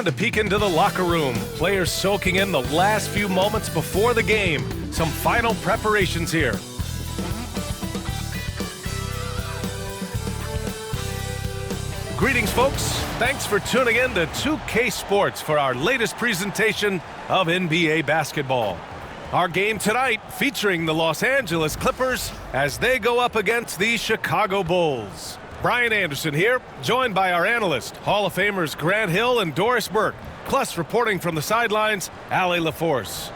Time to peek into the locker room. Players soaking in the last few moments before the game. Some final preparations here. Greetings, folks. Thanks for tuning in to 2K Sports for our latest presentation of NBA basketball. Our game tonight featuring the Los Angeles Clippers as they go up against the Chicago Bulls. Brian Anderson here, joined by our analysts, Hall of Famers Grant Hill and Doris Burke, plus reporting from the sidelines, Allie LaForce.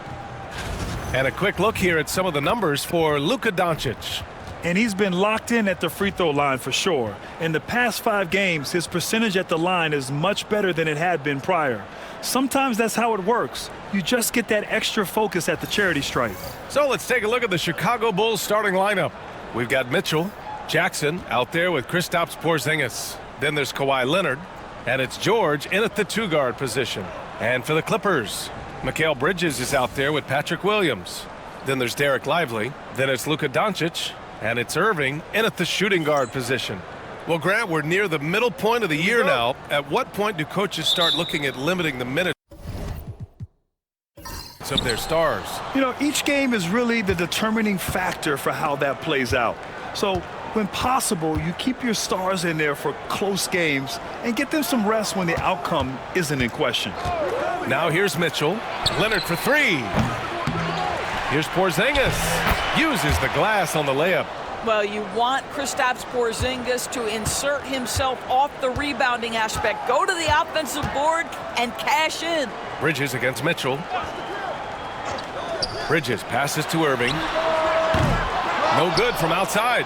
And a quick look here at some of the numbers for Luka Doncic. And he's been locked in at the free throw line for sure. In the past 5 games, his percentage at the line is much better than it had been prior. Sometimes that's how it works. You just get that extra focus at the charity stripe. So let's take a look at the Chicago Bulls starting lineup. We've got Mitchell, Jackson out there with Kristaps Porzingis. Then there's Kawhi Leonard, and it's George in at the 2-guard position. And for the Clippers, Mikal Bridges is out there with Patrick Williams. Then there's Derek Lively. Then it's Luka Doncic. And it's Irving in at the shooting guard position. Well, Grant, we're near the middle point of the year now. At what point do coaches start looking at limiting the minutes of their stars? You know, each game is really the determining factor for how that plays out. So when possible, you keep your stars in there for close games and get them some rest when the outcome isn't in question. Now here's Mitchell. Leonard for 3. Here's Porzingis. Uses the glass on the layup. Well, you want Kristaps Porzingis to insert himself off the rebounding aspect. Go to the offensive board and cash in. Bridges against Mitchell. Bridges passes to Irving. No good from outside.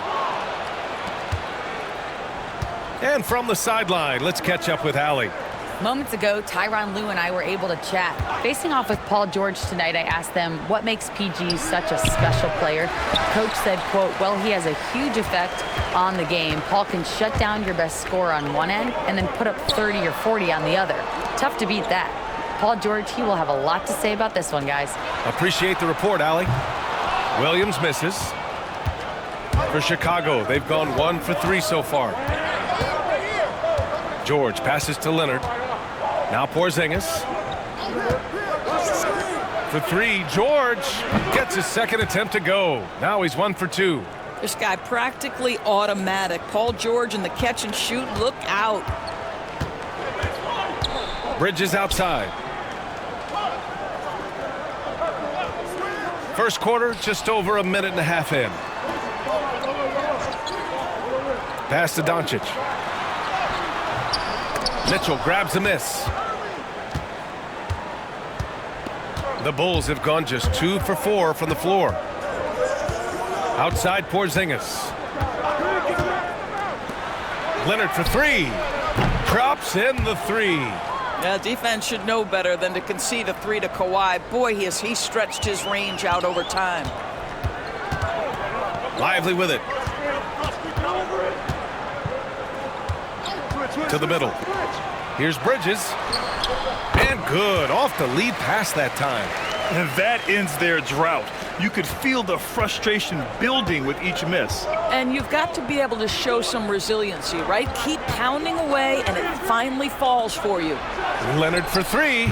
And from the sideline, let's catch up with Allie. Moments ago, Tyronn Lue and I were able to chat. Facing off with Paul George tonight, I asked them what makes PG such a special player. Coach said, quote, well, he has a huge effect on the game. Paul can shut down your best scorer on one end and then put up 30 or 40 on the other. Tough to beat that. Paul George, he will have a lot to say about this one, guys. Appreciate the report, Allie. Williams misses. For Chicago, they've gone 1 for 3 so far. George passes to Leonard. Now Porzingis. For 3, George gets his second attempt to go. Now he's 1 for 2. This guy practically automatic. Paul George in the catch and shoot. Look out. Bridges outside. First quarter, just over a minute and a half in. Pass to Doncic. Mitchell grabs a miss. The Bulls have gone just 2 for 4 from the floor. Outside Porzingis. Leonard for 3. Drops in the 3. Yeah, defense should know better than to concede a 3 to Kawhi. Boy, he stretched his range out over time. Lively with it. To the middle. Here's Bridges. And good. Off the lead pass that time. And that ends their drought. You could feel the frustration building with each miss. And you've got to be able to show some resiliency, right? Keep pounding away, and it finally falls for you. Leonard for 3.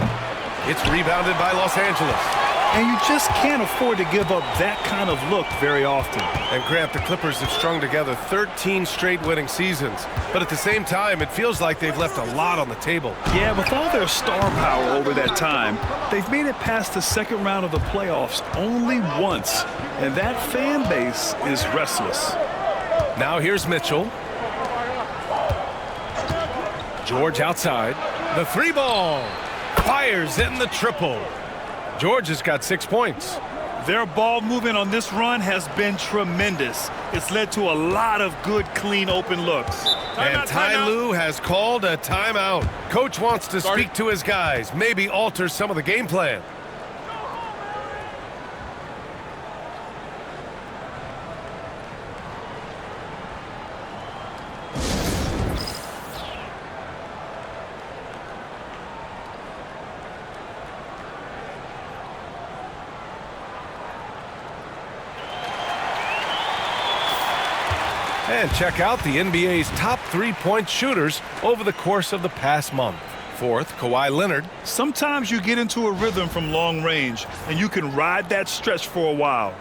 It's rebounded by Los Angeles. And you just can't afford to give up that kind of look very often. And Grant, the Clippers have strung together 13 straight winning seasons. But at the same time, it feels like they've left a lot on the table. Yeah, with all their star power over that time, they've made it past the second round of the playoffs only once. And that fan base is restless. Now here's Mitchell. George outside. The 3-ball. Fires in the triple. George has got 6 points. Their ball movement on this run has been tremendous. It's led to a lot of good, clean, open looks. And Ty Lue has called a timeout. Coach wants to speak to his guys, maybe alter some of the game plan. And check out the NBA's top 3-point shooters over the course of the past month. fourth, Kawhi Leonard. Sometimes you get into a rhythm from long range, and you can ride that stretch for a while.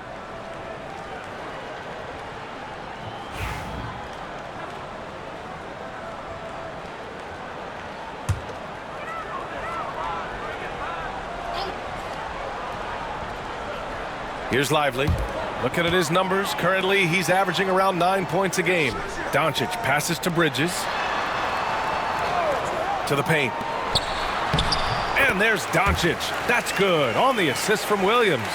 Here's Lively. Looking at his numbers, currently he's averaging around 9 points a game. Doncic passes to Bridges. To the paint. And there's Doncic. That's good. On the assist from Williams.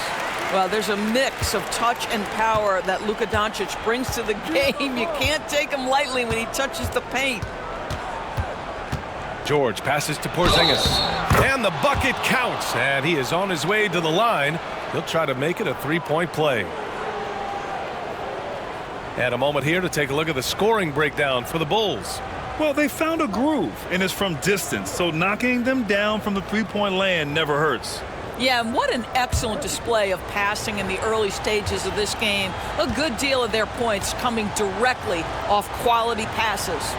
Well, there's a mix of touch and power that Luka Doncic brings to the game. You can't take him lightly when he touches the paint. George passes to Porzingis. And the bucket counts. And he is on his way to the line. He'll try to make it a three-point play. And a moment here to take a look at the scoring breakdown for the Bulls. Well, they found a groove, and it's from distance, so knocking them down from the three-point land never hurts. Yeah, and what an excellent display of passing in the early stages of this game. A good deal of their points coming directly off quality passes.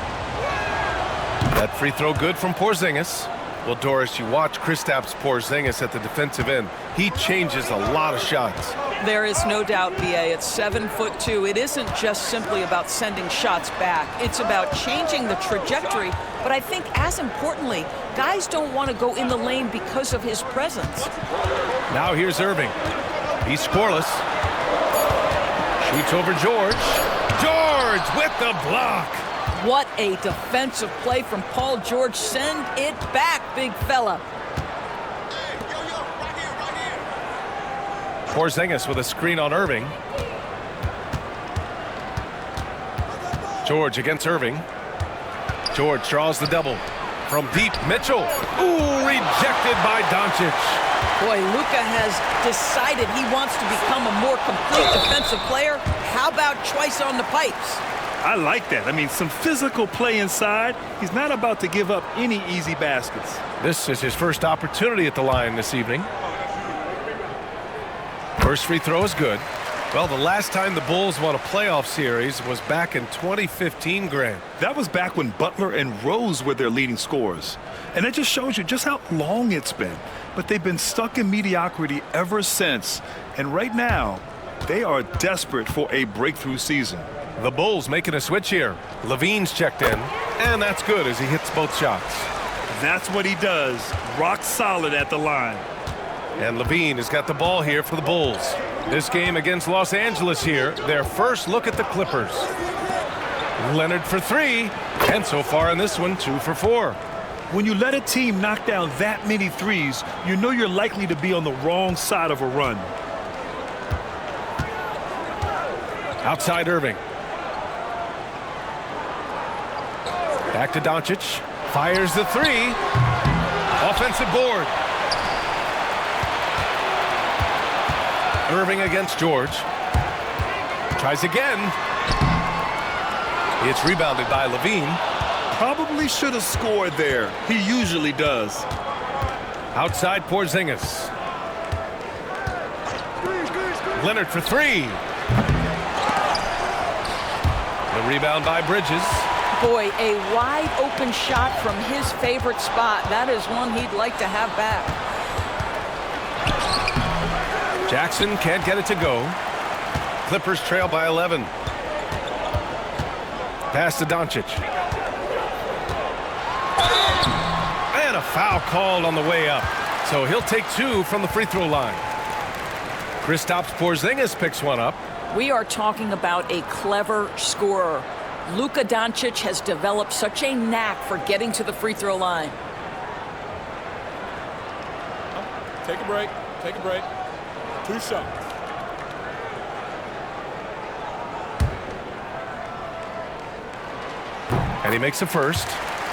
That free throw good from Porzingis. Well, Doris, you watch Kristaps Porzingis at the defensive end. He changes a lot of shots. There is no doubt, BA. It's 7'2". It isn't just simply about sending shots back. It's about changing the trajectory. But I think, as importantly, guys don't want to go in the lane because of his presence. Now here's Irving. He's scoreless. Shoots over George. George with the block. What a defensive play from Paul George. Send it back, big fella. Porzingis with a screen on Irving. George against Irving. George draws the double. From deep, Mitchell. Ooh, rejected by Doncic. Boy, Luka has decided he wants to become a more complete defensive player. How about twice on the pipes? I like that. I mean, some physical play inside. He's not about to give up any easy baskets. This is his first opportunity at the line this evening. First free throw is good. Well, the last time the Bulls won a playoff series was back in 2015, Grant. That was back when Butler and Rose were their leading scorers. And it just shows you just how long it's been. But they've been stuck in mediocrity ever since. And right now, they are desperate for a breakthrough season. The Bulls making a switch here. Levine's checked in, and that's good as he hits both shots. That's what he does. Rock solid at the line. And Levine has got the ball here for the Bulls. This game against Los Angeles here, their first look at the Clippers. Leonard for three, and so far in this one, 2 for 4. When you let a team knock down that many threes, you know you're likely to be on the wrong side of a run. Outside Irving. Back to Doncic. Fires the three. Offensive board. Irving against George. Tries again. It's rebounded by Levine. Probably should have scored there. He usually does. Outside Porzingis. Leonard for three. The rebound by Bridges. Boy, a wide open shot from his favorite spot. That is one he'd like to have back. Jackson can't get it to go. Clippers trail by 11. Pass to Doncic. And a foul called on the way up. So he'll take 2 from the free throw line. Kristaps Porzingis picks one up. We are talking about a clever scorer. Luka Doncic has developed such a knack for getting to the free throw line. Take a break. Take a break. 2 shots. And he makes the first.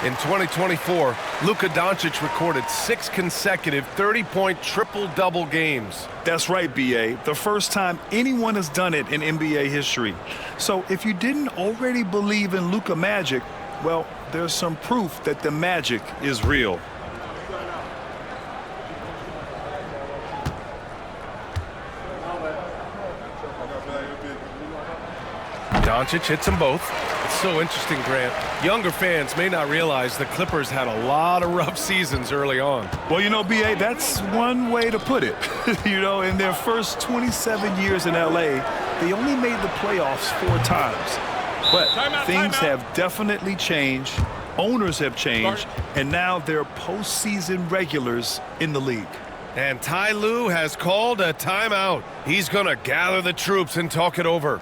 In 2024, Luka Doncic recorded 6 consecutive 30-point triple-double games. That's right, B.A. The first time anyone has done it in NBA history. So if you didn't already believe in Luka magic, well, there's some proof that the magic is real. Doncic hits them both. It's so interesting, Grant. Younger fans may not realize the Clippers had a lot of rough seasons early on. Well, you know, B.A., that's one way to put it. You know, in their first 27 years in L.A., they only made the playoffs 4 times. But things have definitely changed. Owners have changed. And now they're postseason regulars in the league. And Ty Lue has called a timeout. He's going to gather the troops and talk it over.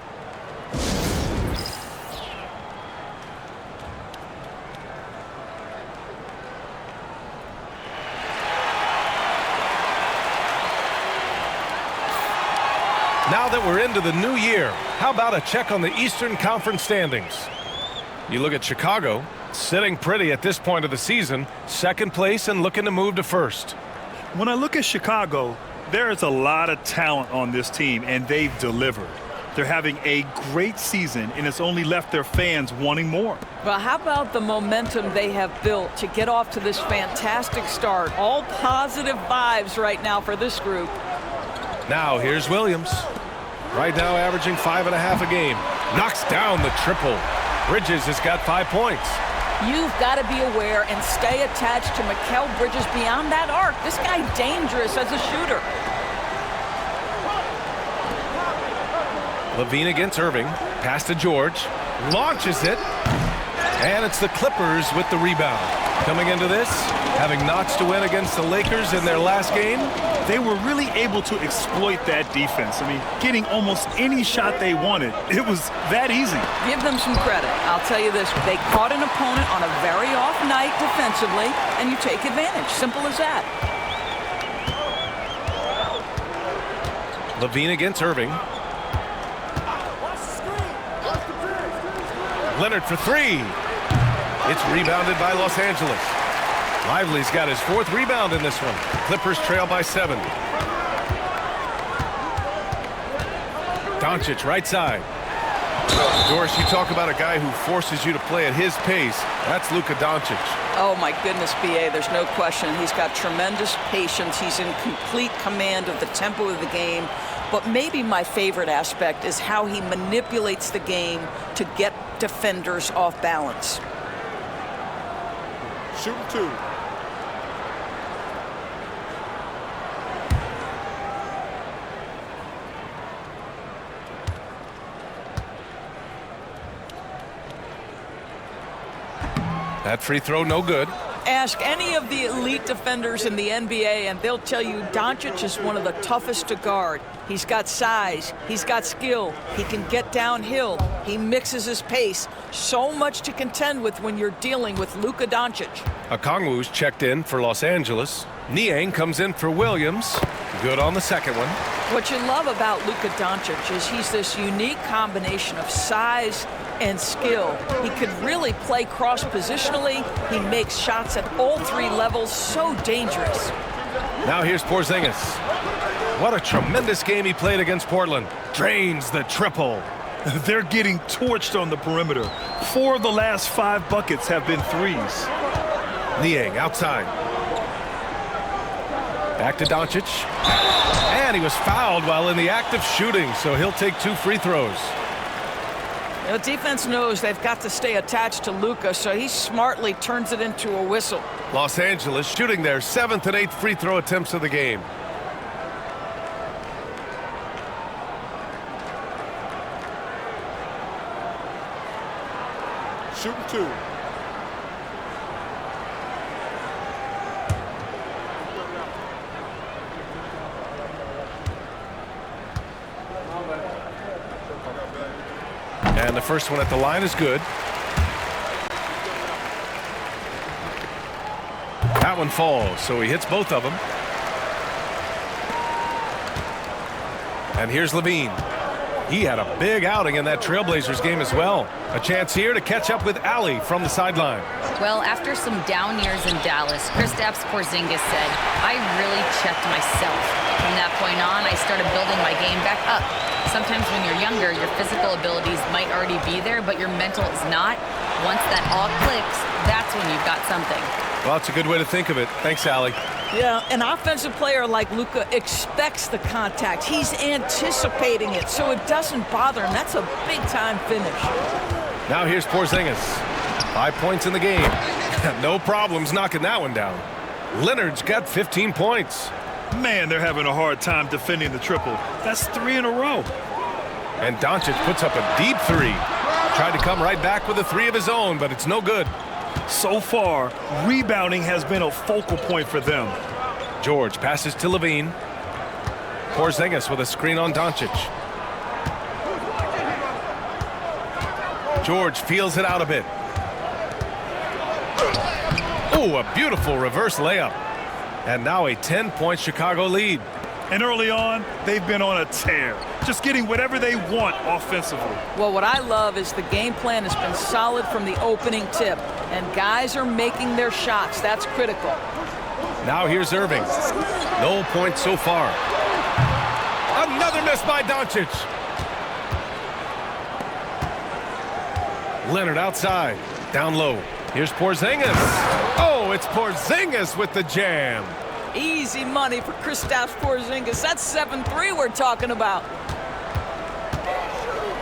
Now that we're into the new year, how about a check on the Eastern Conference standings? You look at Chicago, sitting pretty at this point of the season, second place and looking to move to first. When I look at Chicago, there is a lot of talent on this team, and they've delivered. They're having a great season, and it's only left their fans wanting more. Well, how about the momentum they have built to get off to this fantastic start? All positive vibes right now for this group. Now here's Williams. Right now averaging 5.5 a game. Knocks down the triple. Bridges has got 5 points. You've got to be aware and stay attached to Mikal Bridges beyond that arc. This guy dangerous as a shooter. Levine against Irving. Pass to George. Launches it. And it's the Clippers with the rebound. Coming into this, having notched a win against the Lakers in their last game. They were really able to exploit that defense. I mean, getting almost any shot they wanted. It was that easy. Give them some credit. I'll tell you this. They caught an opponent on a very off night defensively, and you take advantage. Simple as that. Levine against Irving. Leonard for 3. It's rebounded by Los Angeles. Lively's got his 4th rebound in this one. Clippers trail by 7. Doncic right side. Doris, you talk about a guy who forces you to play at his pace. That's Luka Doncic. Oh, my goodness, B.A., there's no question. He's got tremendous patience. He's in complete command of the tempo of the game. But maybe my favorite aspect is how he manipulates the game to get defenders off balance. Shooting 2. That free throw no good. Ask any of the elite defenders in the NBA and they'll tell you Doncic is one of the toughest to guard. He's got size, he's got skill, he can get downhill, he mixes his pace. So much to contend with when you're dealing with Luka Doncic. Okongwu's checked in for Los Angeles. Niang comes in for Williams. Good on the second one. What you love about Luka Doncic is he's this unique combination of size and skill. He could really play cross-positionally. He makes shots at all 3 levels. So dangerous. Now here's Porzingis. What a tremendous game he played against Portland. Drains the triple. They're getting torched on the perimeter. 4 of the last 5 buckets have been threes. Niang outside. Back to Doncic. And he was fouled while in the act of shooting, so he'll take 2 free throws. The defense knows they've got to stay attached to Luka, so he smartly turns it into a whistle. Los Angeles shooting their 7th and 8th free throw attempts of the game. Shooting 2. And the first one at the line is good. That one falls, so he hits both of them. And here's Levine. He had a big outing in that Trailblazers game as well. A chance here to catch up with Allie from the sideline. Well, after some down years in Dallas, Kristaps Porzingis said, I really checked myself. From that point on, I started building my game back up. Sometimes when you're younger, your physical abilities might already be there, but your mental is not. Once that all clicks, that's when you've got something. Well, that's a good way to think of it. Thanks, Allie. Yeah, an offensive player like Luka expects the contact. He's anticipating it, so it doesn't bother him. That's a big-time finish. Now here's Porzingis. 5 points in the game. No problems knocking that one down. Leonard's got 15 points. Man, they're having a hard time defending the triple. That's 3 in a row. And Doncic puts up a deep 3. Tried to come right back with a 3 of his own, but it's no good. So far, rebounding has been a focal point for them. George passes to Levine. Porzingis with a screen on Doncic. George feels it out a bit. Oh, a beautiful reverse layup. And now a 10-point Chicago lead. And early on, they've been on a tear, just getting whatever they want offensively. Well, what I love is the game plan has been solid from the opening tip, and guys are making their shots. That's critical. Now here's Irving. No points so far. Another miss by Doncic. Leonard outside. Down low. Here's Porzingis. Oh, it's Porzingis with the jam. Easy money for Kristaps Porzingis. That's 7-3 we're talking about.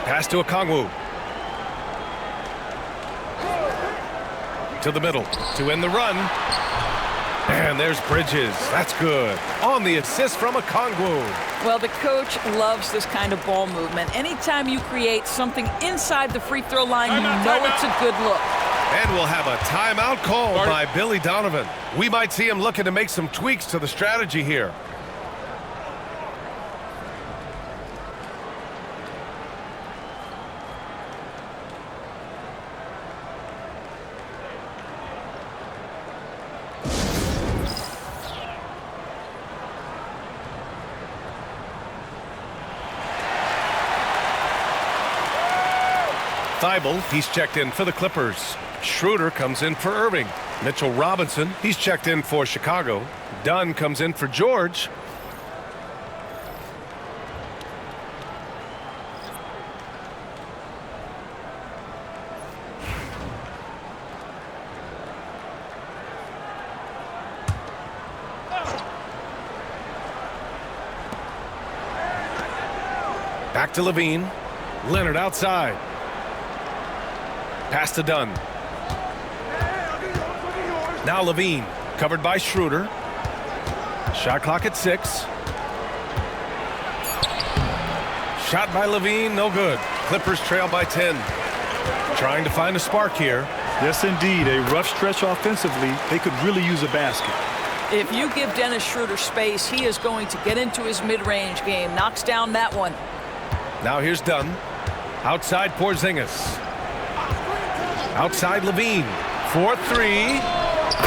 Pass to Okongwu. To the middle to end the run. And there's Bridges. That's good. On the assist from Okongwu. Well, the coach loves this kind of ball movement. Anytime you create something inside the free throw line, you know it's a good look. And we'll have a timeout called by Billy Donovan. We might see him looking to make some tweaks to the strategy here. Thibault, he's checked in for the Clippers. Schroeder comes in for Irving. Mitchell Robinson, he's checked in for Chicago. Dunn comes in for George. Back to Levine. Leonard outside. Pass to Dunn. Now Levine, covered by Schroeder. Shot clock at 6. Shot by Levine, no good. Clippers trail by 10. Trying to find a spark here. Yes, indeed. A rough stretch offensively. They could really use a basket. If you give Dennis Schroeder space, he is going to get into his mid-range game. Knocks down that one. Now here's Dunn. Outside Porzingis. Outside Levine. 4-3.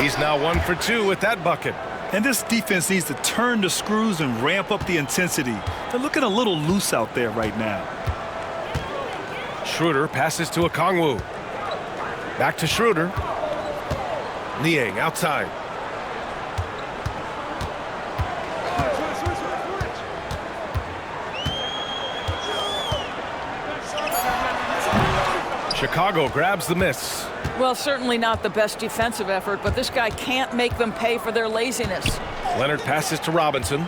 He's now 1 for 2 with that bucket. And this defense needs to turn the screws and ramp up the intensity. They're looking a little loose out there right now. Schroeder passes to Okongwu. Back to Schroeder. Niang outside. Chicago grabs the miss. Well, certainly not the best defensive effort, but this guy can't make them pay for their laziness. Leonard passes to Robinson.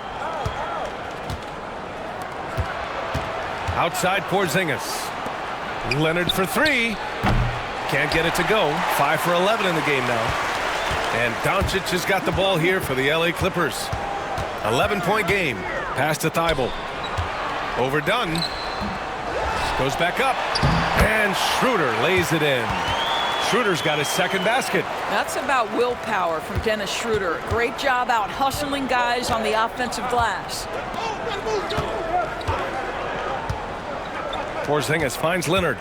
Outside Porzingis. Leonard for 3. Can't get it to go. 5 for 11 in the game now. And Doncic has got the ball here for the LA Clippers. 11-point game. Pass to Thibault. Overdone. Goes back up. And Schroeder lays it in. Schroeder's got his second basket. That's about willpower from Dennis Schroeder. Great job out hustling guys on the offensive glass. Porzingis finds Leonard.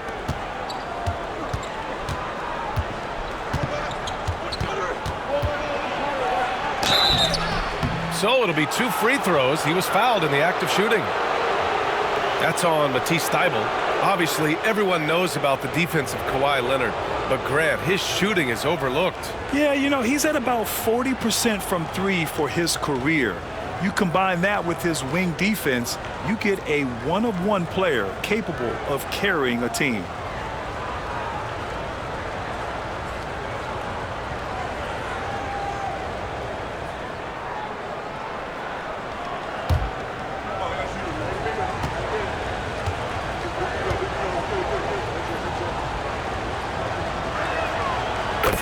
So it'll be 2 free throws. He was fouled in the act of shooting. That's on Matisse Thybulle. Obviously, everyone knows about the defense of Kawhi Leonard, but Grant, his shooting is overlooked. Yeah, you know, he's at about 40% from 3 for his career. You combine that with his wing defense, you get a one-of-one player capable of carrying a team.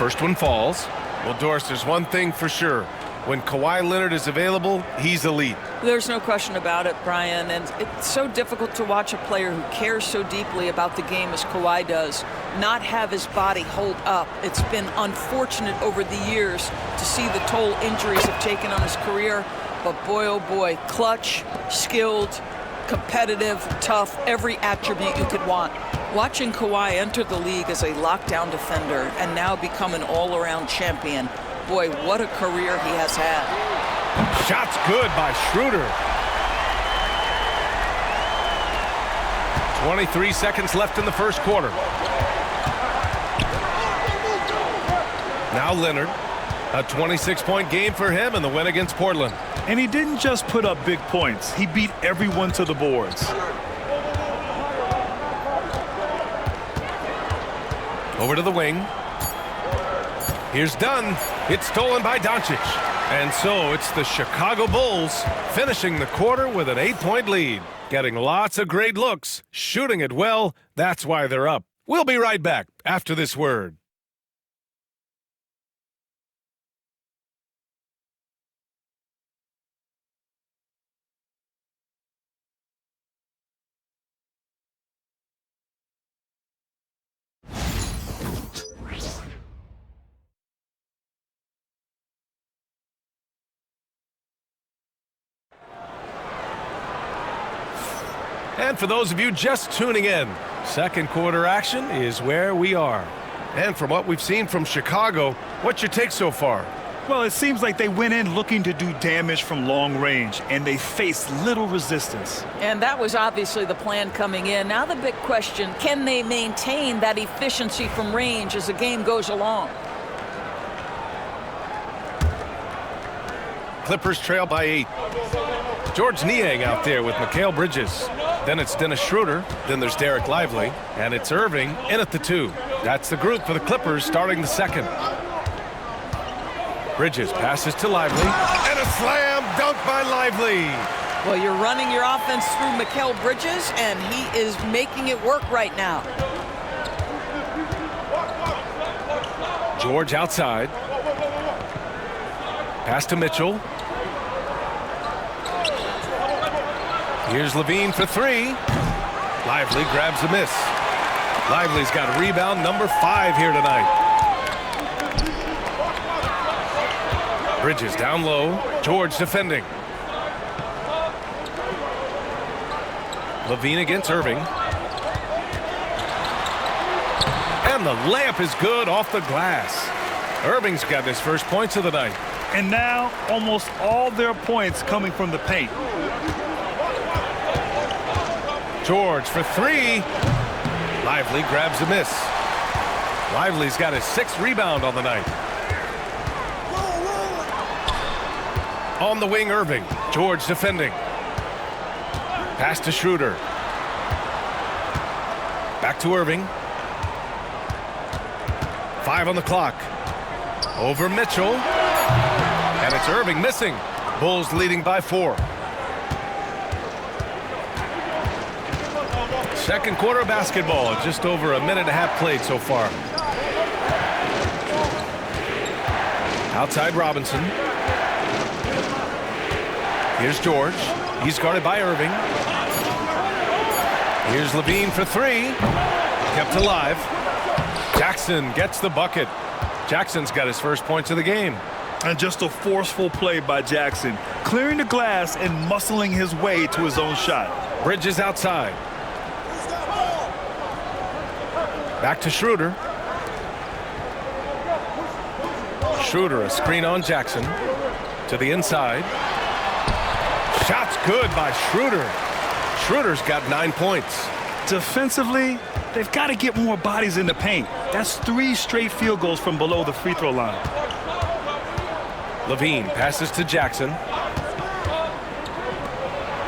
First one falls. Well, Doris, there's one thing for sure. When Kawhi Leonard is available, he's elite. There's no question about it, Brian, and it's so difficult to watch a player who cares so deeply about the game as Kawhi does not have his body hold up. It's been unfortunate over the years to see the toll injuries have taken on his career, but boy, oh boy, clutch, skilled, competitive, tough, every attribute you could want. Watching Kawhi enter the league as a lockdown defender and now become an all-around champion, boy, what a career he has had. Shot's good by Schroeder. 23 seconds left in the first quarter. Now Leonard. A 26-point game for him in the win against Portland. And he didn't just put up big points. He beat everyone to the boards. Over to the wing. Here's Dunn. It's stolen by Doncic. And so it's the Chicago Bulls finishing the quarter with an 8-point lead. Getting lots of great looks, shooting it well. That's why they're up. We'll be right back after this word. And for those of you just tuning in, second quarter action is where we are. And from what we've seen from Chicago, what's your take so far? Well, it seems like they went in looking to do damage from long range, and they faced little resistance. And that was obviously the plan coming in. Now the big question, can they maintain that efficiency from range as the game goes along? Clippers trail by 8. George Niang out there with Mikal Bridges. Then it's Dennis Schroeder. Then there's Derek Lively. And it's Irving in at the 2. That's the group for the Clippers starting the second. Bridges passes to Lively. And a slam dunk by Lively. Well, you're running your offense through Mikal Bridges, and he is making it work right now. George outside. Pass to Mitchell. Here's Levine for 3. Lively grabs the miss. Lively's got rebound number 5 here tonight. Bridges down low. George defending. Levine against Irving. And the layup is good off the glass. Irving's got his first points of the night. And now almost all their points coming from the paint. George for 3. Lively grabs a miss. Lively's got his 6th rebound on the night. On the wing, Irving. George defending. Pass to Schroeder. Back to Irving. 5 on the clock. Over Mitchell. And it's Irving missing. Bulls leading by 4. Second quarter basketball, just over a minute and a half played so far. Outside Robinson. Here's George. He's guarded by Irving. Here's Levine for 3. Kept alive. Jackson gets the bucket. Jackson's got his first points of the game. And just a forceful play by Jackson, clearing the glass and muscling his way to his own shot. Bridges outside. Back to Schroeder. Schroeder, a screen on Jackson. To the inside. Shot's good by Schroeder. Schroeder's got 9 points. Defensively, they've got to get more bodies in the paint. That's 3 straight field goals from below the free throw line. Levine passes to Jackson.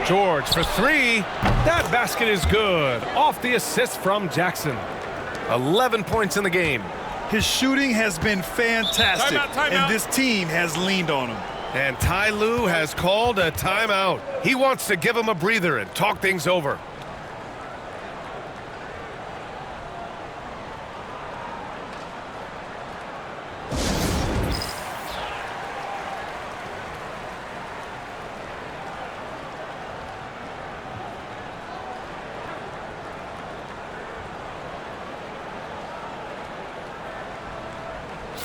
George for 3. That basket is good. Off the assist from Jackson. 11 points in the game. His shooting has been fantastic, Timeout. and this team has leaned on him. And Ty Lue has called a timeout. He wants to give him a breather and talk things over.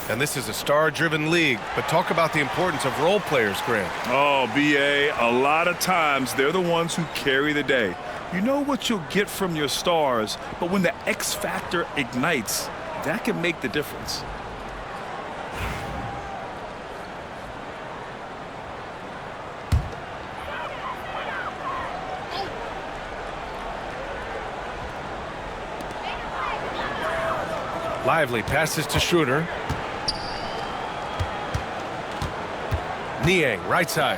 And this is a star-driven league, but talk about the importance of role players, Grant. Oh, BA, a lot of times they're the ones who carry the day. You know what you'll get from your stars, but when the X factor ignites, that can make the difference. Lively passes to Schroeder. Niang, right side.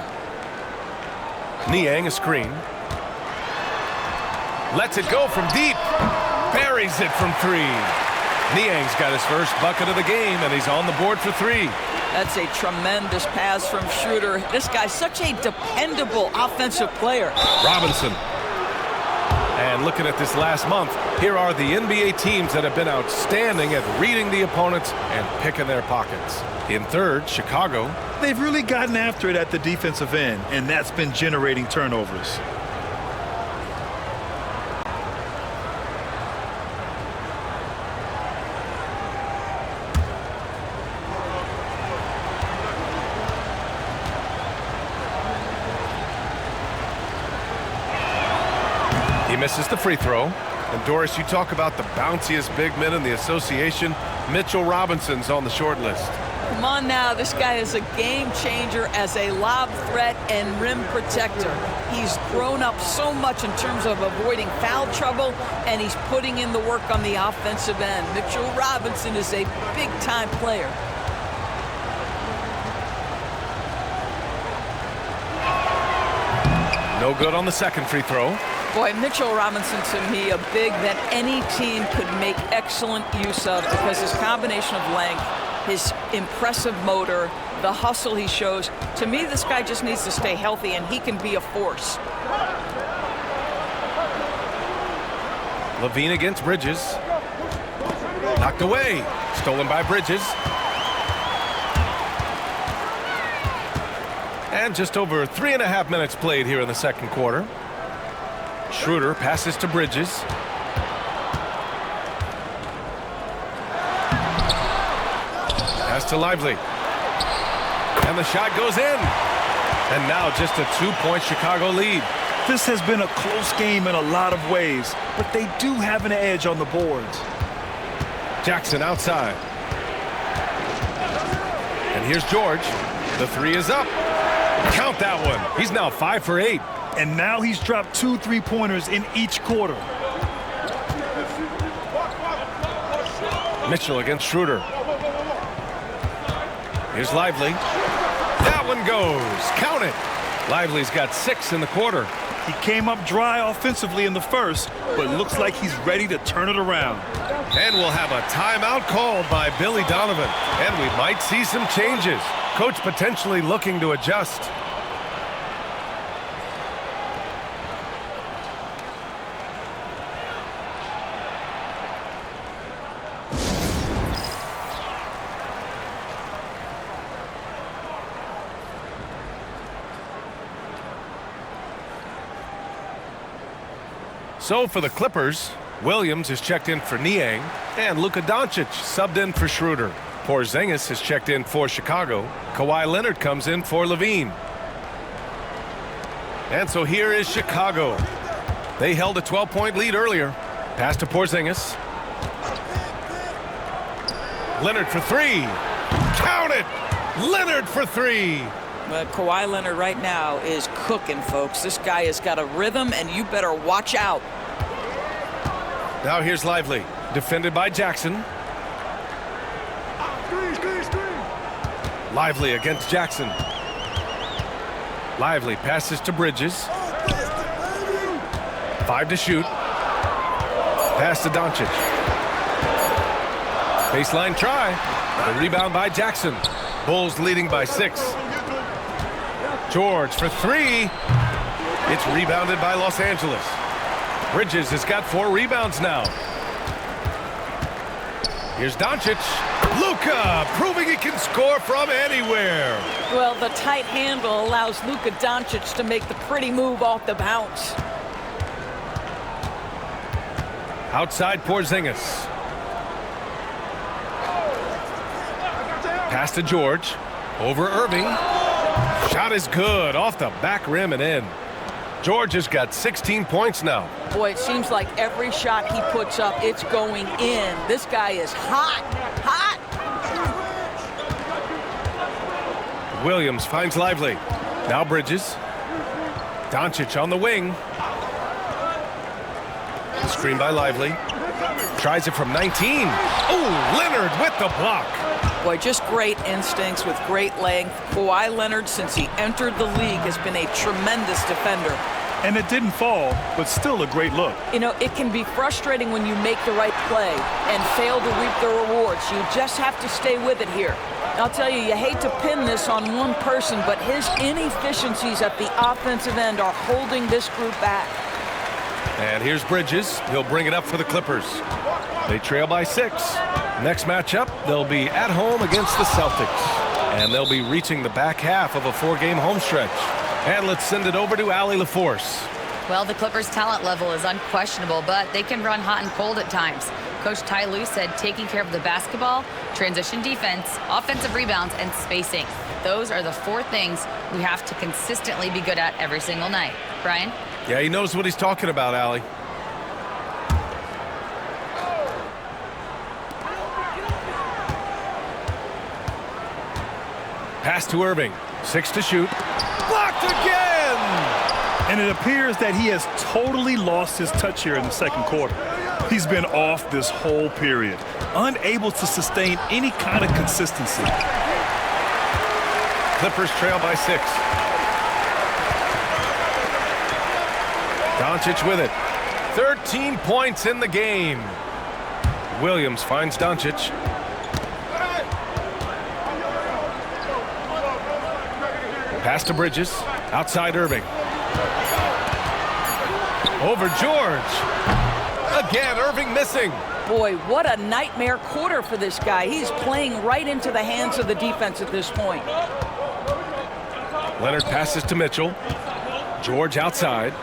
Niang, a screen. Lets it go from deep. Buries it from 3. Niang's got his first bucket of the game, and he's on the board for 3. That's a tremendous pass from Schroeder. This guy's such a dependable offensive player. Robinson. And looking at this last month, here are the NBA teams that have been outstanding at reading the opponents and picking their pockets. In third, Chicago. They've really gotten after it at the defensive end, and that's been generating turnovers. He misses the free throw. And Doris, you talk about the bounciest big men in the association. Mitchell Robinson's on the short list. Come on now, this guy is a game changer as a lob threat and rim protector. He's grown up so much in terms of avoiding foul trouble, and he's putting in the work on the offensive end. Mitchell Robinson is a big-time player. No good on the second free throw. Boy, Mitchell Robinson, to me, a big that any team could make excellent use of because his combination of length, his impressive motor, the hustle he shows. To me, this guy just needs to stay healthy, and he can be a force. Levine against Bridges. Knocked away. Stolen by Bridges. And just over 3.5 minutes played here in the second quarter. Schroeder passes to Bridges. Pass to Lively. And the shot goes in. And now just a 2-point Chicago lead. This has been a close game in a lot of ways, but they do have an edge on the boards. Jackson outside. And here's George. The 3 is up. Count that one. He's now 5 for 8. And now he's dropped 2 3-pointers in each quarter. Mitchell against Schroeder. Here's Lively. That one goes. Count it. Lively's got 6 in the quarter. He came up dry offensively in the first, but looks like he's ready to turn it around. And we'll have a timeout called by Billy Donovan. And we might see some changes. Coach potentially looking to adjust. So for the Clippers, Williams is checked in for Niang, and Luka Doncic subbed in for Schroeder. Porzingis has checked in for Chicago. Kawhi Leonard comes in for Levine. And so here is Chicago. They held a 12-point lead earlier. Pass to Porzingis. Leonard for 3. Count it! Leonard for 3. But Kawhi Leonard right now is cooking, folks. This guy has got a rhythm, and you better watch out. Now here's Lively, defended by Jackson. Lively against Jackson. Lively passes to Bridges. 5 to shoot. Pass to Doncic. Baseline try. The rebound by Jackson. Bulls leading by 6. George for 3. It's rebounded by Los Angeles. Bridges has got 4 rebounds now. Here's Doncic. Luka proving he can score from anywhere. Well, the tight handle allows Luka Doncic to make the pretty move off the bounce. Outside Porzingis. Pass to George. Over Irving. Shot is good. Off the back rim and in. George has got 16 points now. Boy, it seems like every shot he puts up, it's going in. This guy is hot, hot. Williams finds Lively. Now Bridges. Doncic on the wing. Screen by Lively. Tries it from 19. Oh, Leonard with the block. Boy, just great instincts with great length. Kawhi Leonard, since he entered the league, has been a tremendous defender. And it didn't fall, but still a great look. You know, it can be frustrating when you make the right play and fail to reap the rewards. You just have to stay with it here. I'll tell you, you hate to pin this on one person, but his inefficiencies at the offensive end are holding this group back. And here's Bridges. He'll bring it up for the Clippers. They trail by 6. Next matchup, they'll be at home against the Celtics. And they'll be reaching the back half of a 4-game home stretch. And let's send it over to Allie LaForce. Well, the Clippers' talent level is unquestionable, but they can run hot and cold at times. Coach Ty Lue said taking care of the basketball, transition defense, offensive rebounds, and spacing. Those are the 4 things we have to consistently be good at every single night. Brian? Yeah, he knows what he's talking about, Allie. Pass to Irving. 6 to shoot. Blocked again! And it appears that he has totally lost his touch here in the second quarter. He's been off this whole period, unable to sustain any kind of consistency. Clippers trail by 6. Doncic with it. 13 points in the game. Williams finds Doncic. Pass to Bridges. Outside Irving. Over George. Again, Irving missing. Boy, what a nightmare quarter for this guy. He's playing right into the hands of the defense at this point. Leonard passes to Mitchell. George outside.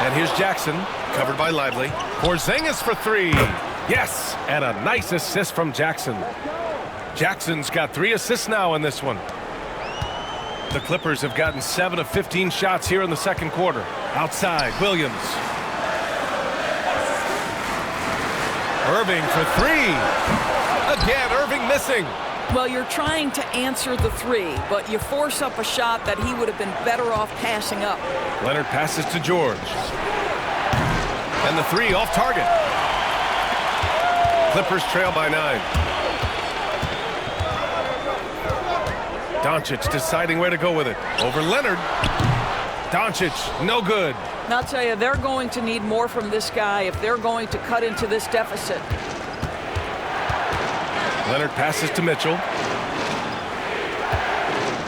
And here's Jackson, covered by Lively. Porzingis for 3. Yes, and a nice assist from Jackson. Jackson's got 3 assists now in this one. The Clippers have gotten 7 of 15 shots here in the second quarter. Outside, Williams. Irving for 3. Again, Irving missing. Well, you're trying to answer the 3, but you force up a shot that he would have been better off passing up. Leonard passes to George. And the 3 off target. Clippers trail by 9. Doncic deciding where to go with it. Over Leonard. Doncic, no good. And I'll tell you, they're going to need more from this guy if they're going to cut into this deficit. Leonard passes to Mitchell.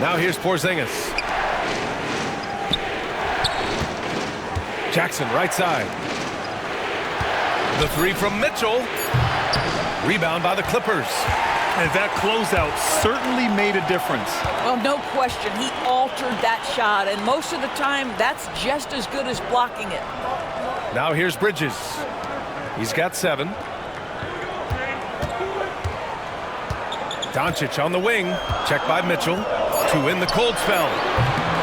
Now here's Porzingis. Jackson, right side. The 3 from Mitchell. Rebound by the Clippers. And that closeout certainly made a difference. Well, no question. He altered that shot, and most of the time, that's just as good as blocking it. Now here's Bridges. He's got 7. Doncic on the wing. Checked by Mitchell. To win the cold spell.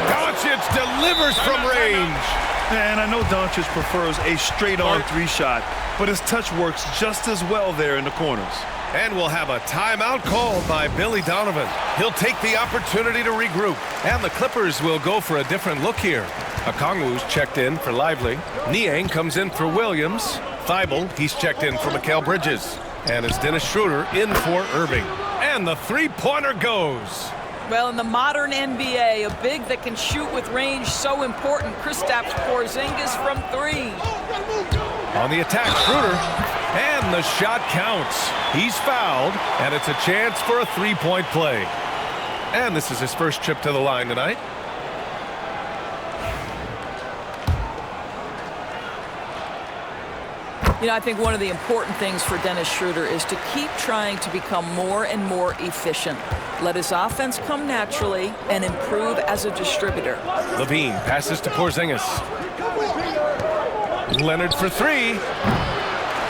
Doncic delivers from range. And I know Doncic prefers a straight-on 3 shot, but his touch works just as well there in the corners. And we'll have a timeout called by Billy Donovan. He'll take the opportunity to regroup. And the Clippers will go for a different look here. Okongwu's checked in for Lively. Niang comes in for Williams. Thibault, he's checked in for Mikal Bridges. And it's Dennis Schroeder in for Irving. And the 3-pointer goes. Well, in the modern NBA, a big that can shoot with range, so important. Kristaps Porzingis from 3. On the attack, Schroeder. And the shot counts. He's fouled, and it's a chance for a 3-point play. And this is his first trip to the line tonight. You know, I think one of the important things for Dennis Schroeder is to keep trying to become more and more efficient. Let his offense come naturally and improve as a distributor. Levine passes to Porzingis. Leonard for 3.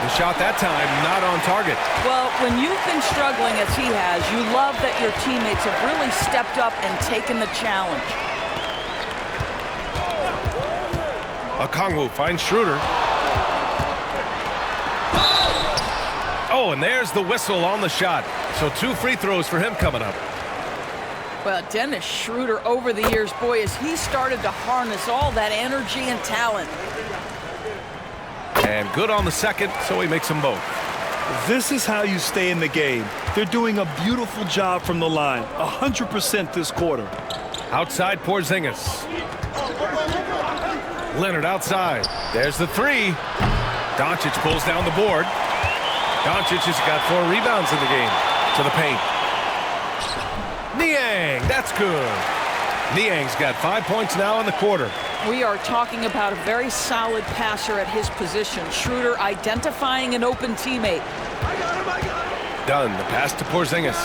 The shot that time not on target. Well, when you've been struggling as he has, you love that your teammates have really stepped up and taken the challenge. Okongwu finds Schroeder. Oh, and there's the whistle on the shot. So 2 free throws for him coming up. Well, Dennis Schroeder over the years, boy, as he started to harness all that energy and talent. And good on the second, so he makes them both. This is how you stay in the game. They're doing a beautiful job from the line, 100% this quarter. Outside Porzingis. Leonard outside. There's the 3. Doncic pulls down the board. Doncic has got 4 rebounds in the game. To the paint. Niang, that's good. Niang's got 5 points now in the quarter. We are talking about a very solid passer at his position. Schroeder identifying an open teammate. Dunn, the pass to Porzingis.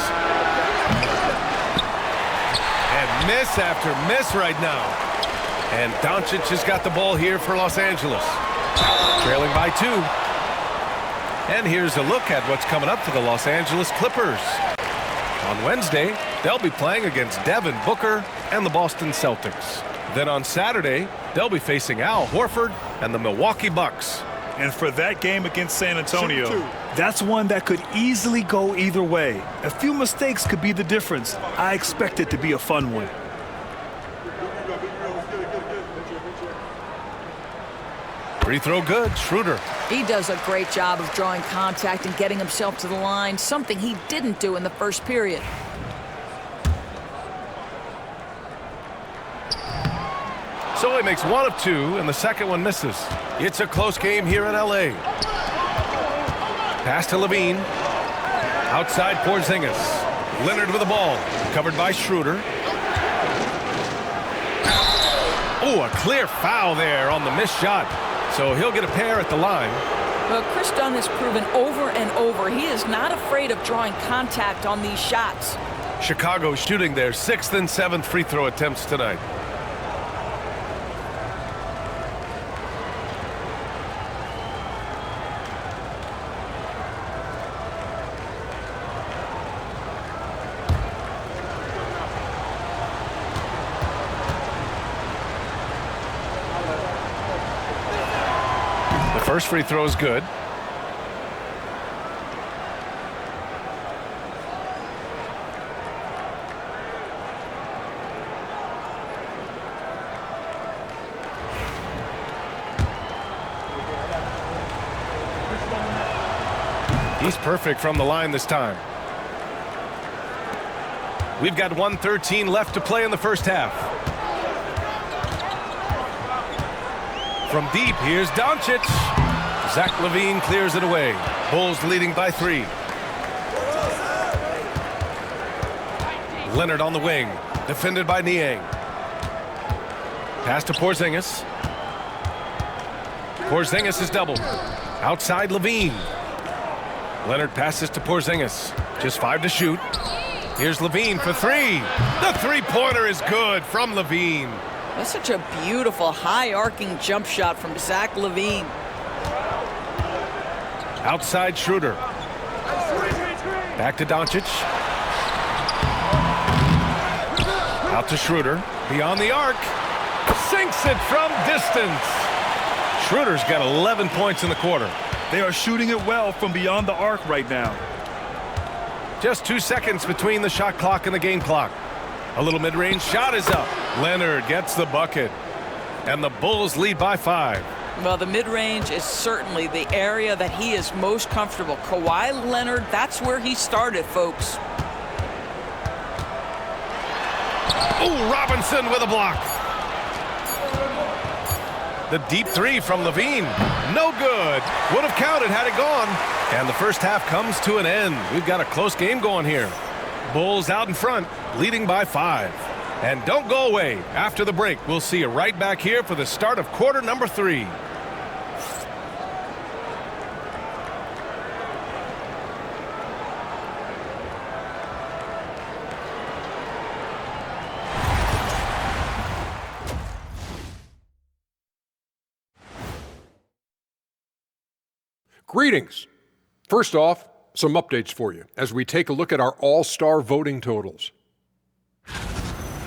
And miss after miss right now. And Doncic has got the ball here for Los Angeles. Trailing by 2. And here's a look at what's coming up for the Los Angeles Clippers. On Wednesday, they'll be playing against Devin Booker and the Boston Celtics. Then on Saturday, they'll be facing Al Horford and the Milwaukee Bucks. And for that game against San Antonio, that's one that could easily go either way. A few mistakes could be the difference. I expect it to be a fun one. Free throw good, Schroeder. He does a great job of drawing contact and getting himself to the line, something he didn't do in the first period. So he makes 1 of 2, and the second one misses. It's a close game here in L.A. Pass to Levine. Outside Porzingis. Leonard with the ball. Covered by Schroeder. Oh, a clear foul there on the missed shot. So he'll get a pair at the line. Well, Chris Dunn has proven over and over he is not afraid of drawing contact on these shots. Chicago shooting their 6th and 7th free throw attempts tonight. First free throw is good. He's perfect from the line this time. We've got 1:13 left to play in the first half. From deep, here's Doncic. Zach LaVine clears it away. Bulls leading by 3. Leonard on the wing, defended by Niang. Pass to Porzingis. Porzingis is doubled. Outside LaVine. Leonard passes to Porzingis. Just 5 to shoot. Here's LaVine for 3. The three-pointer is good from LaVine. That's such a beautiful high-arcing jump shot from Zach LaVine. Outside Schroeder. Back to Doncic. Out to Schroeder. Beyond the arc. Sinks it from distance. Schroeder's got 11 points in the quarter. They are shooting it well from beyond the arc right now. Just 2 seconds between the shot clock and the game clock. A little mid-range shot is up. Leonard gets the bucket. And the Bulls lead by 5. Well, the mid-range is certainly the area that he is most comfortable. Kawhi Leonard, that's where he started, folks. Oh, Robinson with a block. The deep 3 from LaVine. No good. Would have counted had it gone. And the first half comes to an end. We've got a close game going here. Bulls out in front, leading by 5. And don't go away. After the break, we'll see you right back here for the start of quarter number 3. Greetings. First off, some updates for you as we take a look at our all-star voting totals.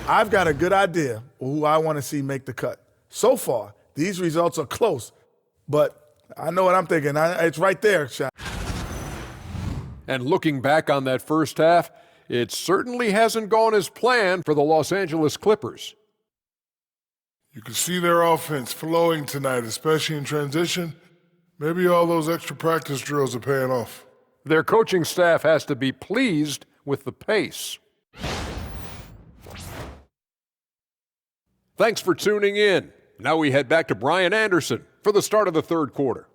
I've got a good idea of who I want to see make the cut. So far, these results are close, but I know what I'm thinking. It's right there, Sean. And looking back on that first half, it certainly hasn't gone as planned for the Los Angeles Clippers. You can see their offense flowing tonight, especially in transition. Maybe all those extra practice drills are paying off. Their coaching staff has to be pleased with the pace. Thanks for tuning in. Now we head back to Brian Anderson for the start of the third quarter.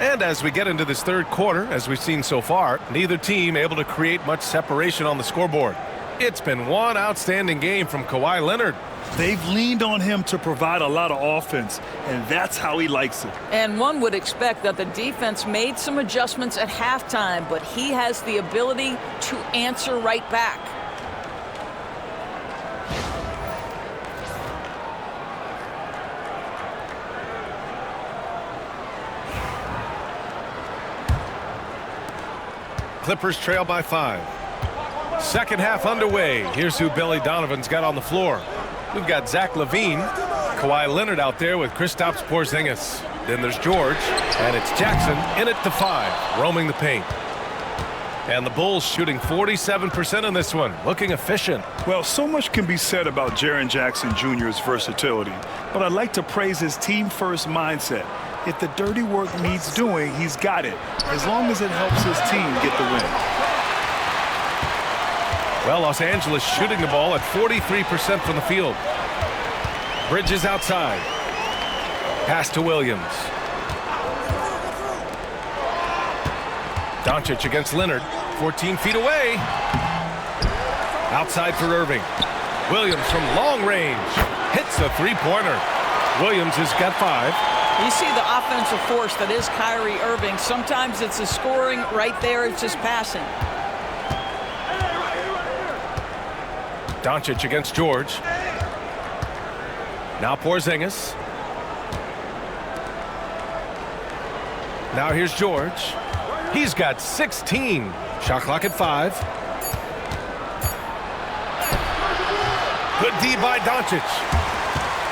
And as we get into this third quarter, as we've seen so far, neither team able to create much separation on the scoreboard. It's been one outstanding game from Kawhi Leonard. They've leaned on him to provide a lot of offense, and that's how he likes it. And one would expect that the defense made some adjustments at halftime, but he has the ability to answer right back. Clippers trail by 5. Second half underway. Here's who Billy Donovan's got on the floor. We've got Zach LaVine, Kawhi Leonard out there with Kristaps Porzingis. Then there's George, and it's Jackson in at the 5, roaming the paint. And the Bulls shooting 47% in this one, looking efficient. Well, so much can be said about Jaren Jackson Jr.'s versatility, but I'd like to praise his team-first mindset. If the dirty work needs doing, he's got it, as long as it helps his team get the win. Well, Los Angeles shooting the ball at 43% from the field. Bridges outside. Pass to Williams. Doncic against Leonard, 14 feet away. Outside for Irving. Williams from long range hits a three-pointer. Williams has got 5. You see the offensive force that is Kyrie Irving. Sometimes it's the scoring right there. It's just passing. Doncic against George. Now Porzingis. Now here's George. He's got 16. Shot clock at 5. Good D by Doncic.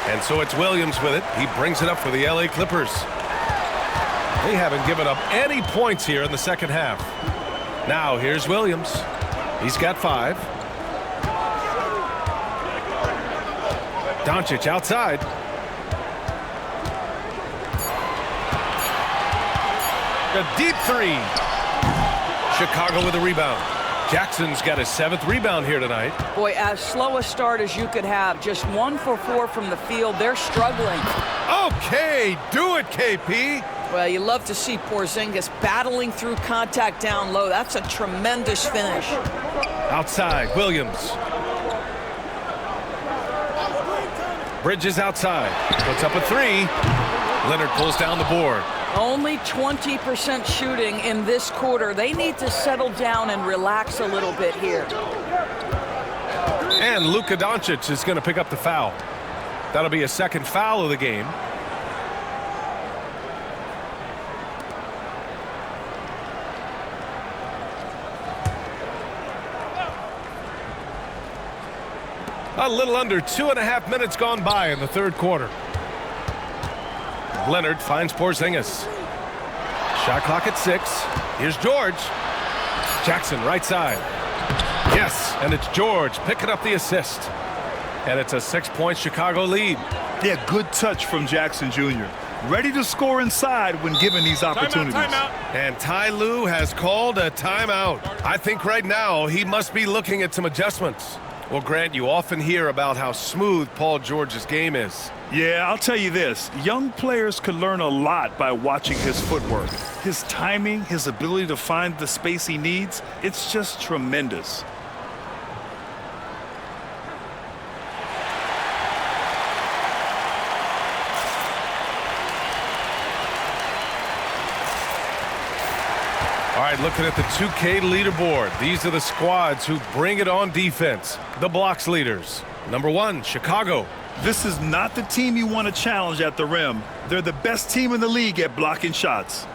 And so it's Williams with it. He brings it up for the LA Clippers. They haven't given up any points here in the second half. Now here's Williams. He's got 5. Doncic outside. A deep 3. Chicago with a rebound. Jackson's got his 7th rebound here tonight. Boy, as slow a start as you could have. Just 1 for 4 from the field. They're struggling. Okay, do it, KP. Well, you love to see Porzingis battling through contact down low. That's a tremendous finish. Outside, Williams. Bridges outside. Puts up a 3. Leonard pulls down the board. Only 20% shooting in this quarter. They need to settle down and relax a little bit here. And Luka Doncic is going to pick up the foul. That'll be a second foul of the game. A little under 2.5 minutes gone by in the third quarter. Leonard finds Porzingis. Shot clock at 6. Here's George. Jackson right side. Yes, and it's George picking up the assist. And it's a 6-point Chicago lead. Yeah, good touch from Jackson Jr. Ready to score inside when given these opportunities. Timeout. And Ty Lue has called a timeout. I think right now he must be looking at some adjustments. Well, Grant, you often hear about how smooth Paul George's game is. Yeah, I'll tell you this. Young players could learn a lot by watching his footwork. His timing, his ability to find the space he needs, it's just tremendous. right, looking at the 2K leaderboard. These are the squads who bring it on defense. The blocks leaders. Number 1, Chicago. This is not the team you want to challenge at the rim. They're the best team in the league at blocking shots.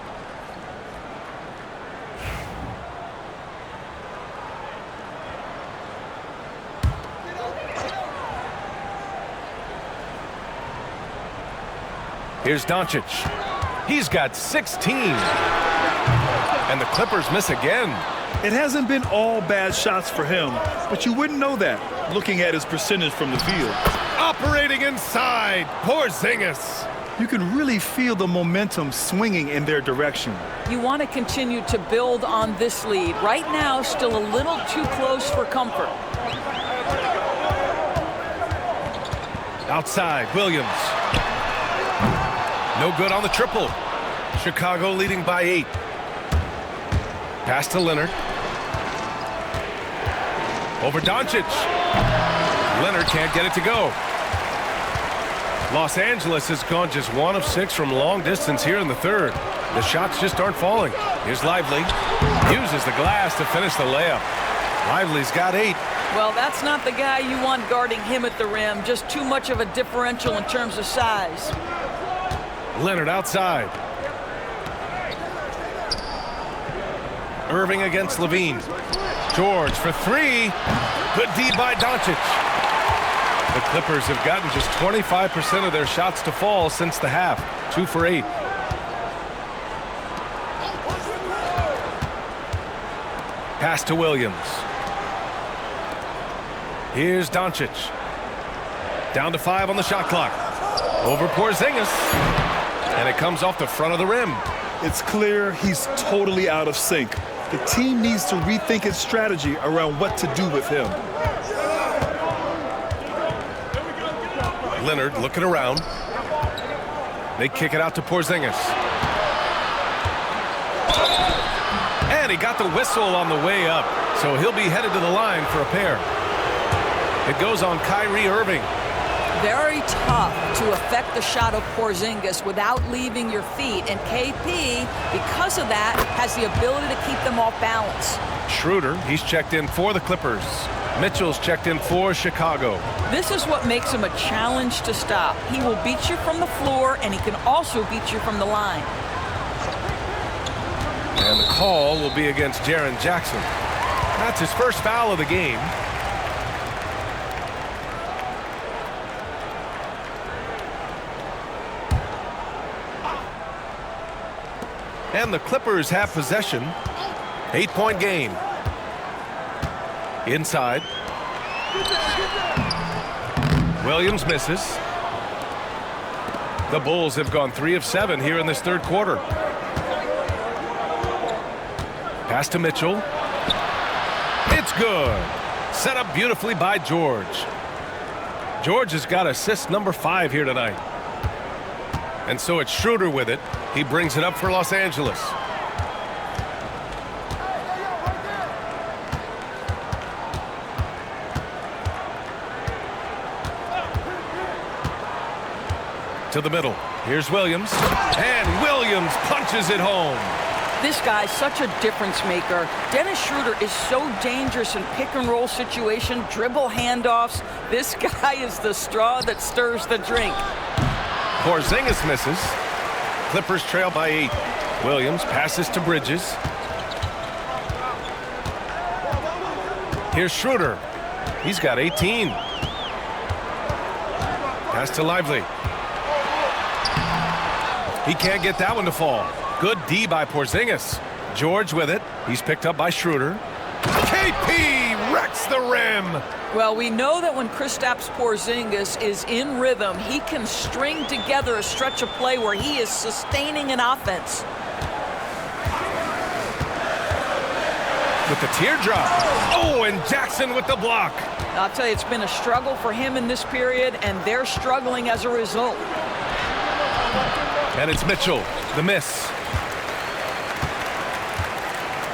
Here's Doncic. He's got 16. And the Clippers miss again. It hasn't been all bad shots for him, but you wouldn't know that looking at his percentage from the field. Operating inside, Porzingis. You can really feel the momentum swinging in their direction. You want to continue to build on this lead. Right now, still a little too close for comfort. Outside, Williams. No good on the triple. Chicago leading by 8. Pass to Leonard. Over Doncic. Leonard can't get it to go. Los Angeles has gone just 1 of 6 from long distance here in the third. The shots just aren't falling. Here's Lively. Uses the glass to finish the layup. Lively's got 8. Well, that's not the guy you want guarding him at the rim. Just too much of a differential in terms of size. Leonard outside. Irving against Levine. George for 3. Good D by Doncic. The Clippers have gotten just 25% of their shots to fall since the half. 2 for 8. Pass to Williams. Here's Doncic. Down to 5 on the shot clock. Over Porzingis. And it comes off the front of the rim. It's clear he's totally out of sync. The team needs to rethink its strategy around what to do with him. Leonard looking around. They kick it out to Porzingis. And he got the whistle on the way up, so he'll be headed to the line for a pair. It goes on Kyrie Irving. Very tough to affect the shot of Porzingis without leaving your feet. And KP, because of that, has the ability to keep them off balance. Schroeder, he's checked in for the Clippers. Mitchell's checked in for Chicago. This is what makes him a challenge to stop. He will beat you from the floor, and he can also beat you from the line. And the call will be against Jaren Jackson. That's his first foul of the game. And the Clippers have possession. 8-point game. Inside. Williams misses. The Bulls have gone 3 of 7 here in this third quarter. Pass to Mitchell. It's good. Set up beautifully by George. George has got assist number 5 here tonight. And so it's Schroeder with it. He brings it up for Los Angeles. To the middle. Here's Williams. And Williams punches it home. This guy's such a difference maker. Dennis Schroeder is so dangerous in pick-and-roll situation, dribble handoffs. This guy is the straw that stirs the drink. Porzingis misses. Clippers trail by 8. Williams passes to Bridges. Here's Schroeder. He's got 18. Pass to Lively. He can't get that one to fall. Good D by Porzingis. George with it. He's picked up by Schroeder. KP wrecks the rim. Well, we know that when Kristaps Porzingis is in rhythm, he can string together a stretch of play where he is sustaining an offense. With the teardrop. Oh, and Jackson with the block. I'll tell you, it's been a struggle for him in this period, and they're struggling as a result. And it's Mitchell, the miss.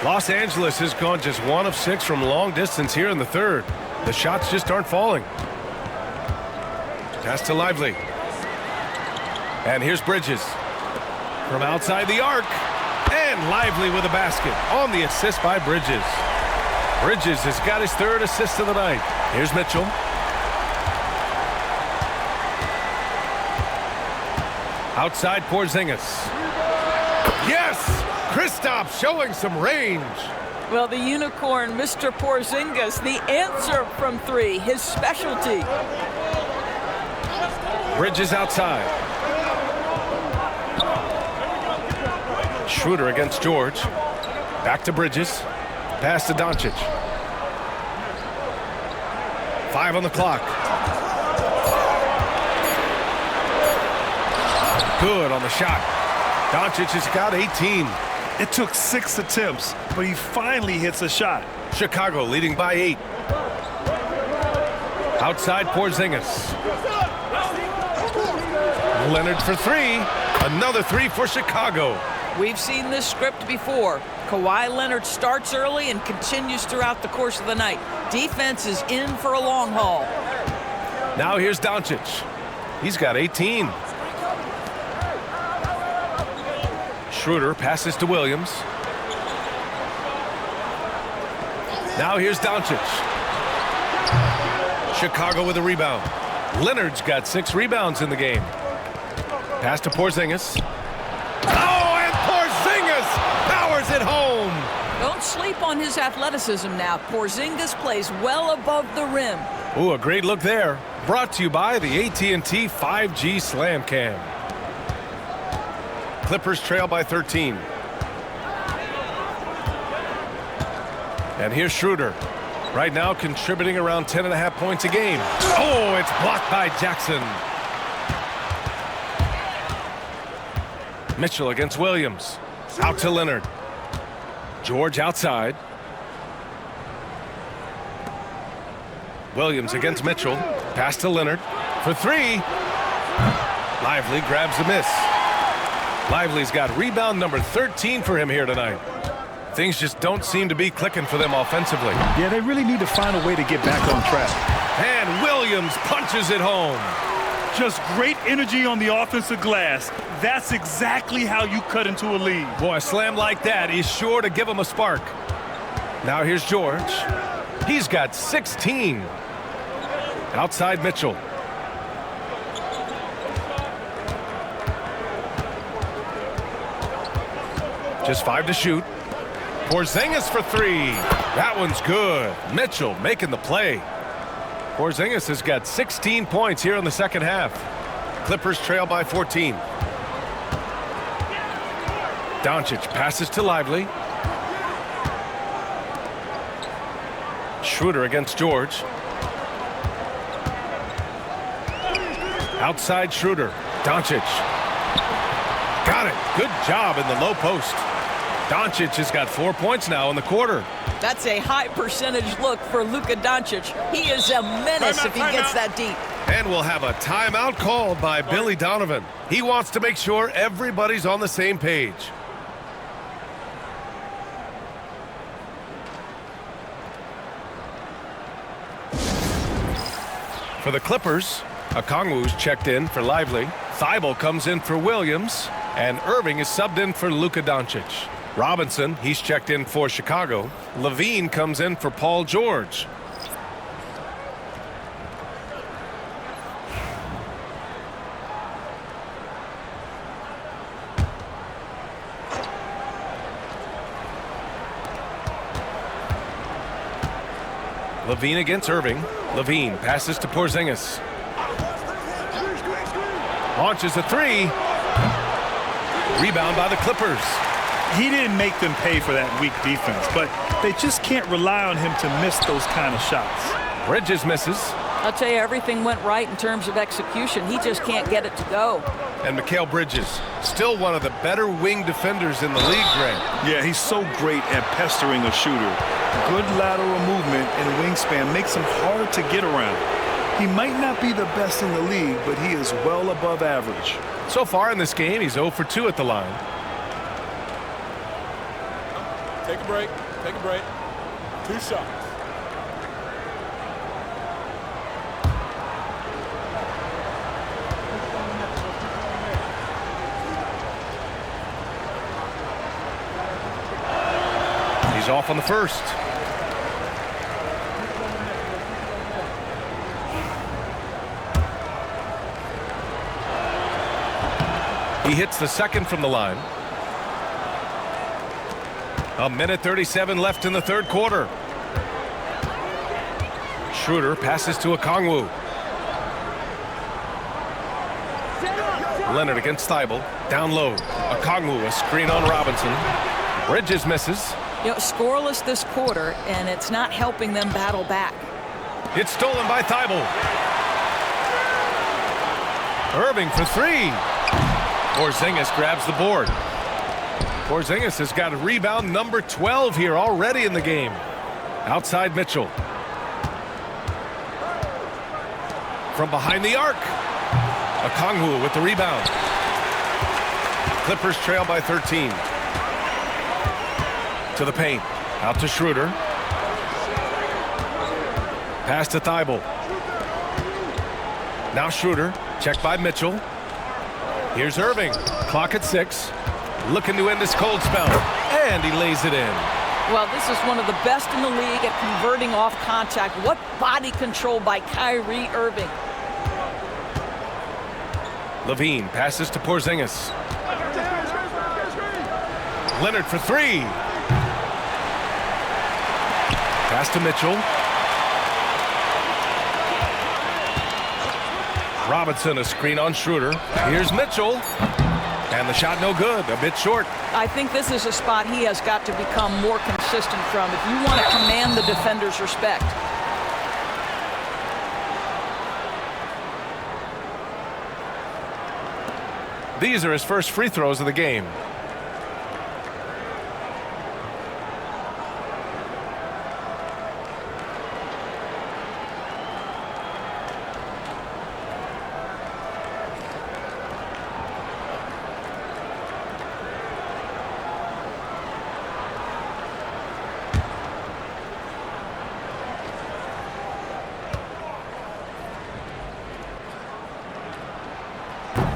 Los Angeles has gone just 1 of 6 from long distance here in the third. The shots just aren't falling. Pass to Lively. And here's Bridges. From outside the arc. And And Lively with a basket on the assist by Bridges. Bridges has got his third assist of the night. Here's Mitchell. Outside Porzingis. Yes! Kristaps showing some range. Well, the unicorn, Mr. Porzingis, the answer from three, his specialty. Bridges outside. Schroeder against George. Back to Bridges. Pass to Doncic. 5 on the clock. Good on the shot. Doncic has got 18. It took 6 attempts, but he finally hits a shot. Chicago leading by 8. Outside Porzingis. Leonard for 3. Another 3 for Chicago. We've seen this script before. Kawhi Leonard starts early and continues throughout the course of the night. Defense is in for a long haul. Now here's Doncic. He's got 18. Schroeder passes to Williams. Now here's Doncic. Chicago with a rebound. Leonard's got 6 rebounds in the game. Pass to Porzingis. Oh, and Porzingis powers it home. Don't sleep on his athleticism now. Porzingis plays well above the rim. Ooh, a great look there. Brought to you by the AT&T 5G Slam Cam. Clippers trail by 13. And here's Schroeder. Right now contributing around 10.5 points a game. Oh, it's blocked by Jackson. Mitchell against Williams. Out to Leonard. George outside. Williams against Mitchell. Pass to Leonard for 3. Lively grabs the miss. Lively's got rebound number 13 for him here tonight. Things just don't seem to be clicking for them offensively. Yeah, they really need to find a way to get back on track. And Williams punches it home. Just great energy on the offensive glass. That's exactly how you cut into a lead. Boy, a slam like that is sure to give him a spark. Now here's George. He's got 16. Outside Mitchell. Just 5 to shoot. Porzingis for 3. That one's good. Mitchell making the play. Porzingis has got 16 points here in the second half. Clippers trail by 14. Doncic passes to Lively. Schroeder against George. Outside Schroeder. Doncic. Got it. Good job in the low post. Doncic has got 4 points now in the quarter. That's a high percentage look for Luka Doncic. He is a menace if he gets that deep. And we'll have a timeout called by Billy Donovan. He wants to make sure everybody's on the same page. For the Clippers, Okongwu's checked in for Lively. Thibault comes in for Williams. And Irving is subbed in for Luka Doncic. Robinson, he's checked in for Chicago. Levine comes in for Paul George. Levine against Irving. Levine passes to Porzingis. Launches a 3. Rebound by the Clippers. He didn't make them pay for that weak defense, but they just can't rely on him to miss those kind of shots. Bridges misses. I'll tell you, everything went right in terms of execution. He just can't get it to go. And Mikal Bridges, still one of the better wing defenders in the league, Grant. Yeah, he's so great at pestering a shooter. Good lateral movement and wingspan makes him hard to get around. He might not be the best in the league, but he is well above average. So far in this game, he's 0 for 2 at the line. Take a break. Take a break. 2 shots. He's off on the first. He hits the second from the line. A minute 37 left in the third quarter. Schroeder passes to Okongwu. Leonard against Thibault. Down low. Okongwu, a screen on Robinson. Bridges misses. You know, scoreless this quarter, and it's not helping them battle back. It's stolen by Thibault. Irving for three. Porzingis grabs the board. Porzingis has got a rebound number 12 here already in the game. Outside Mitchell. From behind the arc. Okongwu with the rebound. Clippers trail by 13. To the paint. Out to Schroeder. Pass to Thibault. Now Schroeder. Checked by Mitchell. Here's Irving. Clock at 6. Looking to end this cold spell. And he lays it in. Well, this is one of the best in the league at converting off contact. What body control by Kyrie Irving. Levine passes to Porzingis. Leonard for three. Pass to Mitchell. Robinson, a screen on Schroeder. Here's Mitchell. And the shot no good, a bit short. I think this is a spot he has got to become more consistent from if you want to command the defender's respect. These are his first free throws of the game.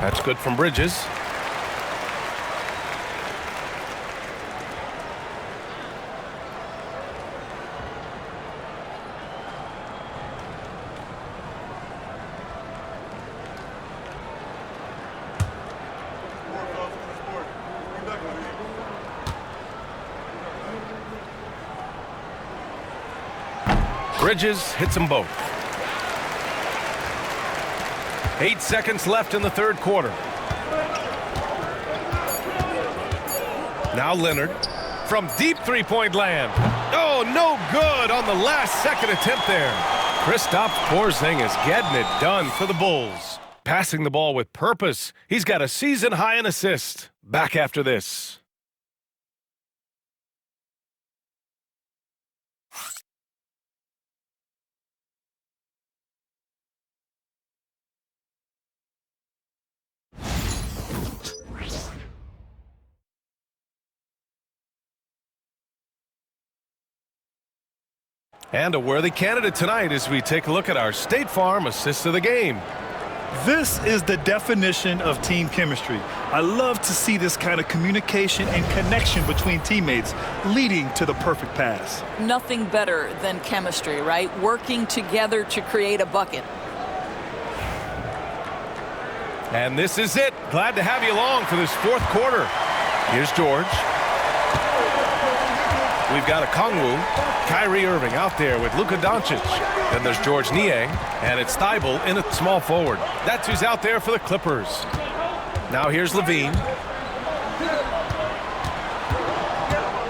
That's good from Bridges. Bridges hits them both. 8 seconds left in the third quarter. Now Leonard from deep three-point land. Oh, no good on the last second attempt there. Kristaps Porzingis getting it done for the Bulls. Passing the ball with purpose. He's got a season high in assists. Back after this. And a worthy candidate tonight as we take a look at our State Farm assist of the game. This is the definition of team chemistry. I love to see this kind of communication and connection between teammates leading to the perfect pass. Nothing better than chemistry, right? Working together to create a bucket. And this is it. Glad to have you along for this fourth quarter. Here's George. We've got Okongwu. Kyrie Irving out there with Luka Doncic. Then there's George Niang, and it's Thibault in at small forward. That's who's out there for the Clippers. Now here's Levine.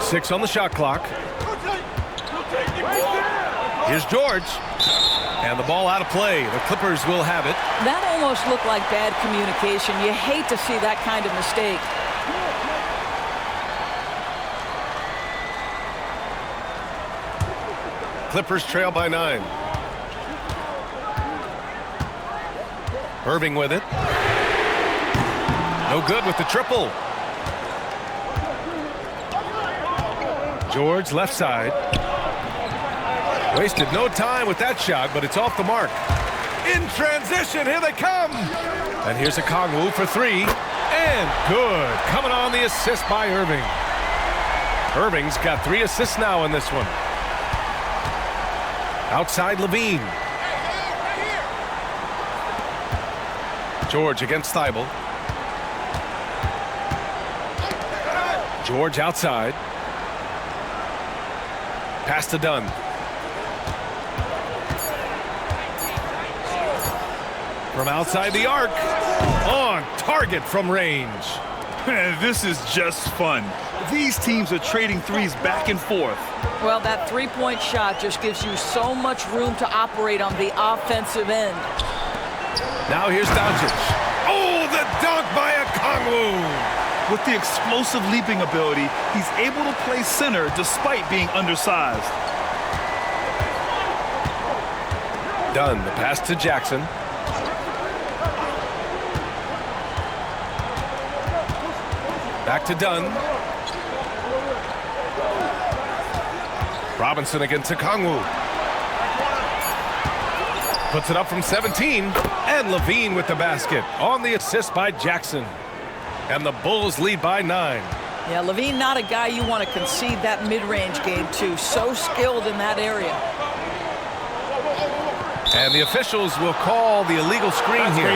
6 on the shot clock. Here's George. And the ball out of play. The Clippers will have it. That almost looked like bad communication. You hate to see that kind of mistake. Clippers trail by 9. Irving with it. No good with the triple. George left side. Wasted no time with that shot, but it's off the mark. In transition, here they come. And here's Okongwu for 3. And good. Coming on the assist by Irving. Irving's got 3 assists now in this one. Outside Levine. George against Thibault. George outside. Pass to Dunn. From outside the arc. On target from range. This is just fun. These teams are trading threes back and forth. Well, that three-point shot just gives you so much room to operate on the offensive end. Now here's Doncic. Oh, the dunk by Okongwu. With the explosive leaping ability, he's able to play center despite being undersized. Dunn, the pass to Jackson. Back to Dunn. Robinson against Okongwu. Puts it up from 17. And Levine with the basket. On the assist by Jackson. And the Bulls lead by 9. Yeah, Levine not a guy you want to concede that mid-range game to. So skilled in that area. And the officials will call the illegal screen here.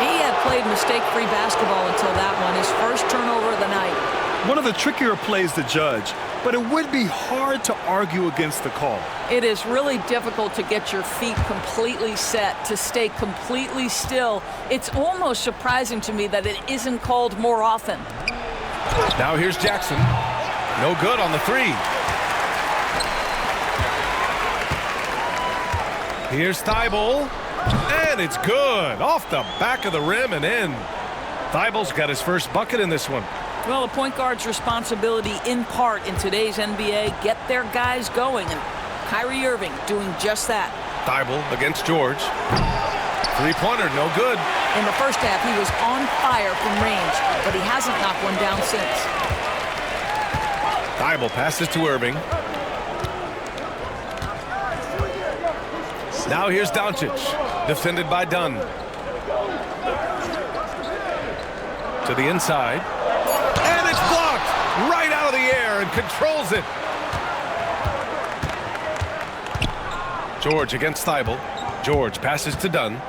He had played mistake-free basketball until that one. His first turnover of the night. One of the trickier plays to judge, but it would be hard to argue against the call. It is really difficult to get your feet completely set, to stay completely still. It's almost surprising to me that it isn't called more often. Now here's Jackson. No good on the 3. Here's Thibault. And it's good. Off the back of the rim and in. Thibault's got his first bucket in this one. Well, a point guard's responsibility in part in today's NBA, get their guys going. And Kyrie Irving doing just that. Thibault against George. Three-pointer, no good. In the first half, he was on fire from range, but he hasn't knocked one down since. Thibault passes to Irving. Now here's Doncic, defended by Dunn. To the inside. And it's blocked right out of the air and controls it. George against Thibault. George passes to Dunn.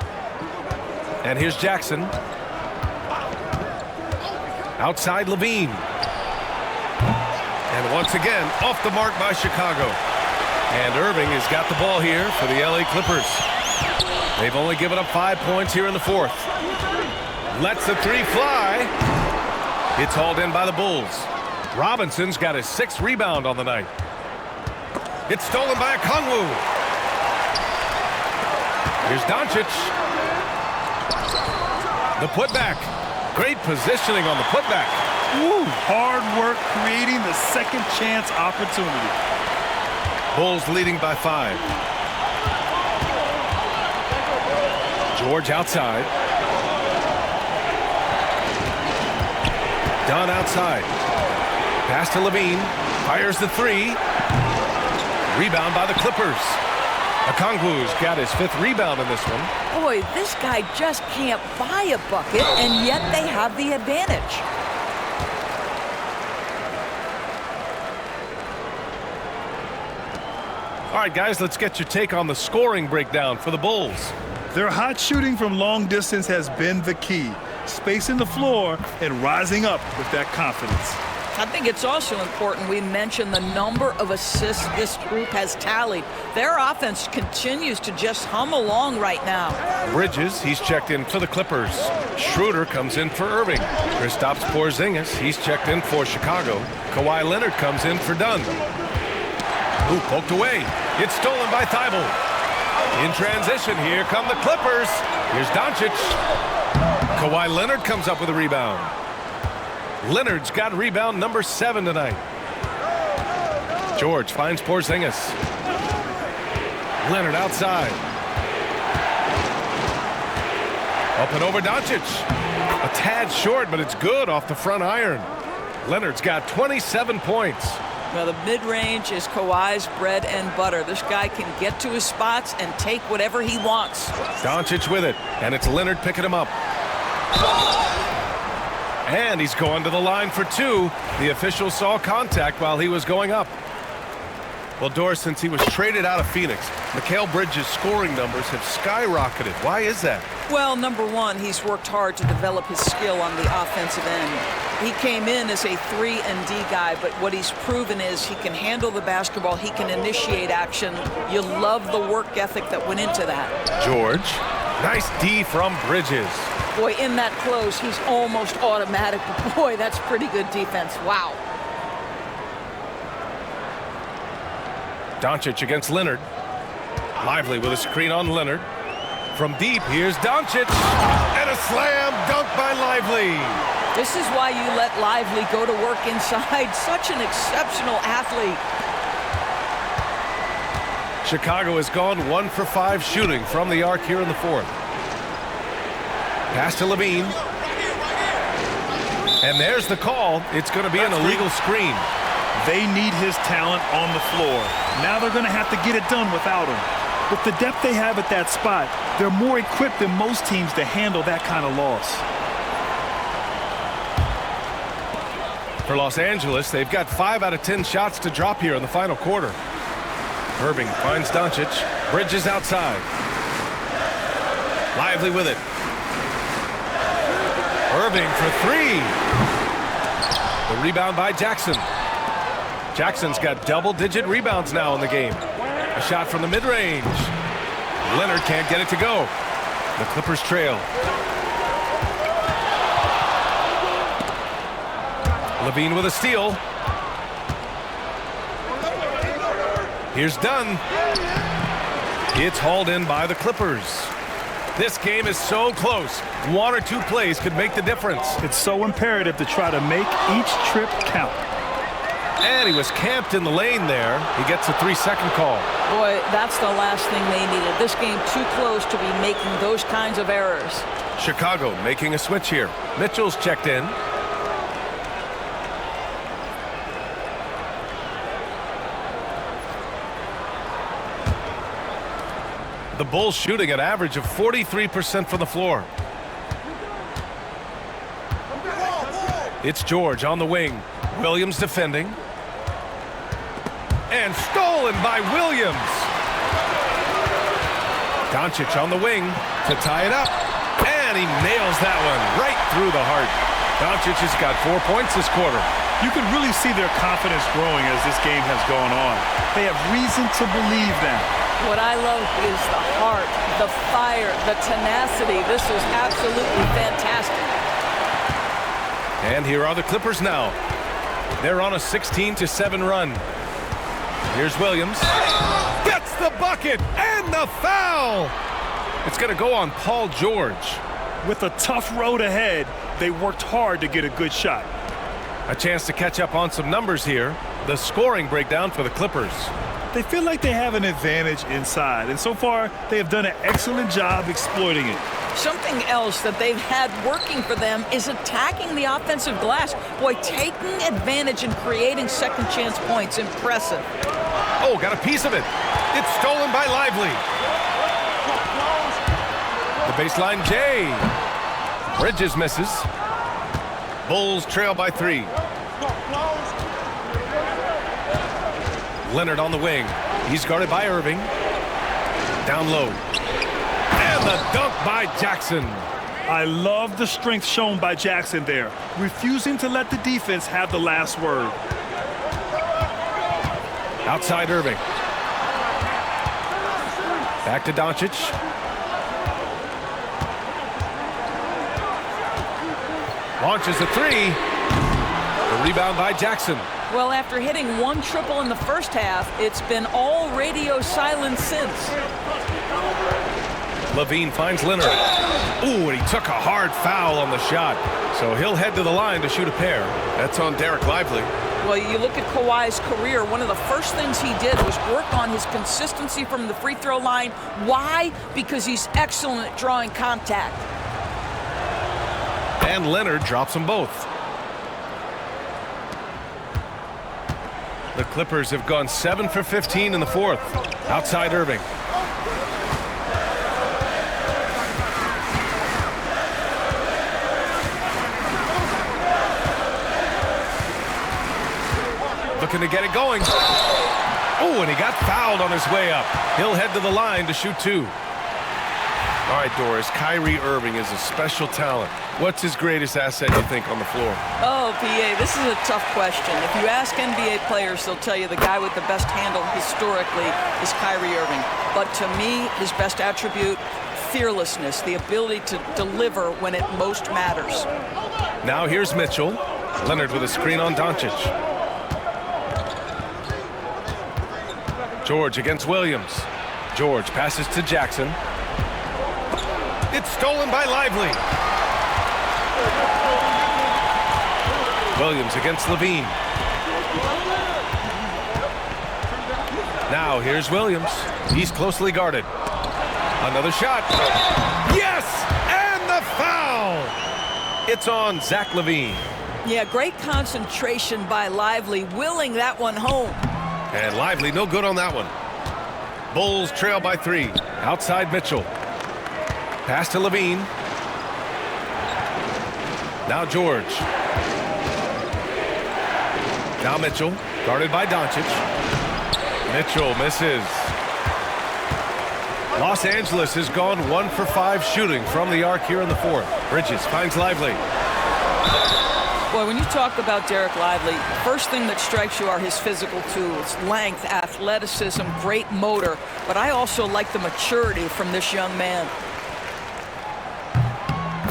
And here's Jackson. Outside Levine. And once again, off the mark by Chicago. And Irving has got the ball here for the LA Clippers. They've only given up 5 points here in the 4th. Lets the 3 fly. It's hauled in by the Bulls. Robinson's got his 6th rebound on the night. It's stolen by Okongwu. Here's Doncic. The putback. Great positioning on the putback. Woo, hard work creating the second chance opportunity. Bulls leading by 5. George outside. Dunn outside. Pass to Levine. Fires the 3. Rebound by the Clippers. Okongwu's got his 5th rebound in this one. Boy, this guy just can't buy a bucket, and yet they have the advantage. All right, guys, let's get your take on the scoring breakdown for the Bulls. Their hot shooting from long distance has been the key. Spacing the floor and rising up with that confidence. I think it's also important we mention the number of assists this group has tallied. Their offense continues to just hum along right now. Bridges, he's checked in for the Clippers. Schroeder comes in for Irving. Kristaps Porzingis, he's checked in for Chicago. Kawhi Leonard comes in for Dunn. Ooh, poked away. It's stolen by Thibault. In transition, here come the Clippers. Here's Doncic. Kawhi Leonard comes up with a rebound. Leonard's got rebound number 7 tonight. George finds Porzingis. Leonard outside. Up and over Doncic. A tad short, but it's good off the front iron. Leonard's got 27 points. Well, the mid-range is Kawhi's bread and butter. This guy can get to his spots and take whatever he wants. Doncic with it, and it's Leonard picking him up. And he's going to the line for two. The official saw contact while he was going up. Well, Doris, since he was traded out of Phoenix, Mikal Bridges' scoring numbers have skyrocketed. Why is that? Well, number one, he's worked hard to develop his skill on the offensive end. He came in as a 3-and-D guy, but what he's proven is he can handle the basketball, he can initiate action. You love the work ethic that went into that. George, nice D from Bridges. Boy, in that close, he's almost automatic. But boy, that's pretty good defense. Wow. Doncic against Leonard. Lively with a screen on Leonard. From deep, here's Doncic. And a slam dunk by Lively. This is why you let Lively go to work inside. Such an exceptional athlete. Chicago has gone 1 for 5 shooting from the arc here in the fourth. Pass to Levine. And there's the call. It's going to be an illegal screen. They need his talent on the floor. Now they're going to have to get it done without him. With the depth they have at that spot, they're more equipped than most teams to handle that kind of loss. For Los Angeles, they've got 5 out of 10 shots to drop here in the final quarter. Irving finds Doncic. Bridges outside. Lively with it. Irving for 3. The rebound by Jackson. Jackson's got double-digit rebounds now in the game. A shot from the mid-range. Leonard can't get it to go. The Clippers trail. Levine with a steal. Here's Dunn. It's hauled in by the Clippers. This game is so close. 1 or 2 plays could make the difference. It's so imperative to try to make each trip count. And he was camped in the lane there. He gets a 3-second call. Boy, that's the last thing they needed. This game too close to be making those kinds of errors. Chicago making a switch here. Mitchell's checked in. The Bulls shooting an average of 43% from the floor. It's George on the wing. Williams defending. And stolen by Williams. Doncic on the wing to tie it up. And he nails that one right through the heart. Doncic has got 4 points this quarter. You can really see their confidence growing as this game has gone on. They have reason to believe that. What I love is the heart, the fire, the tenacity. This is absolutely fantastic. And here are the Clippers now. They're on a 16-7 run. Here's Williams. Gets the bucket and the foul. It's going to go on Paul George. With a tough road ahead, they worked hard to get a good shot. A chance to catch up on some numbers here. The scoring breakdown for the Clippers. They feel like they have an advantage inside, and so far they have done an excellent job exploiting it. Something else that they've had working for them is attacking the offensive glass. Boy, taking advantage and creating second chance points. Impressive. Oh, got a piece of it. It's stolen by Lively. The baseline J. Bridges misses. Bulls trail by 3. Leonard on the wing. He's guarded by Irving. Down low. And the dunk by Jackson. I love the strength shown by Jackson there, refusing to let the defense have the last word. Outside Irving. Back to Doncic. Launches a 3. The rebound by Jackson. Well, after hitting 1 triple in the first half, it's been all radio silence since. Levine finds Leonard. Ooh, and he took a hard foul on the shot. So he'll head to the line to shoot a pair. That's on Derek Lively. Well, you look at Kawhi's career, one of the first things he did was work on his consistency from the free throw line. Why? Because he's excellent at drawing contact. And Leonard drops them both. The Clippers have gone 7 for 15 in the fourth. Outside Irving. looking to get it going. Oh, and he got fouled on his way up. He'll head to the line to shoot 2. All right, Doris, Kyrie Irving is a special talent. What's his greatest asset, you think, on the floor? Oh, PA, this is a tough question. If you ask NBA players, they'll tell you the guy with the best handle historically is Kyrie Irving. But to me, his best attribute, fearlessness, the ability to deliver when it most matters. Now here's Mitchell. Leonard with a screen on Doncic. George against Williams. George passes to Jackson. It's stolen by Lively. Williams against Levine. Now here's Williams. He's closely guarded. Another shot. Yes! And the foul! It's on Zach LaVine. Yeah, great concentration by Lively, willing that one home. And Lively no good on that one. Bulls trail by 3. Outside Mitchell. Pass to Levine. Now George. Now Mitchell, guarded by Doncic. Mitchell misses. Los Angeles has gone 1 for 5 shooting from the arc here in the 4th. Bridges finds Lively. Boy, when you talk about Derek Lively, first thing that strikes you are his physical tools, length, athleticism, great motor. But I also like the maturity from this young man.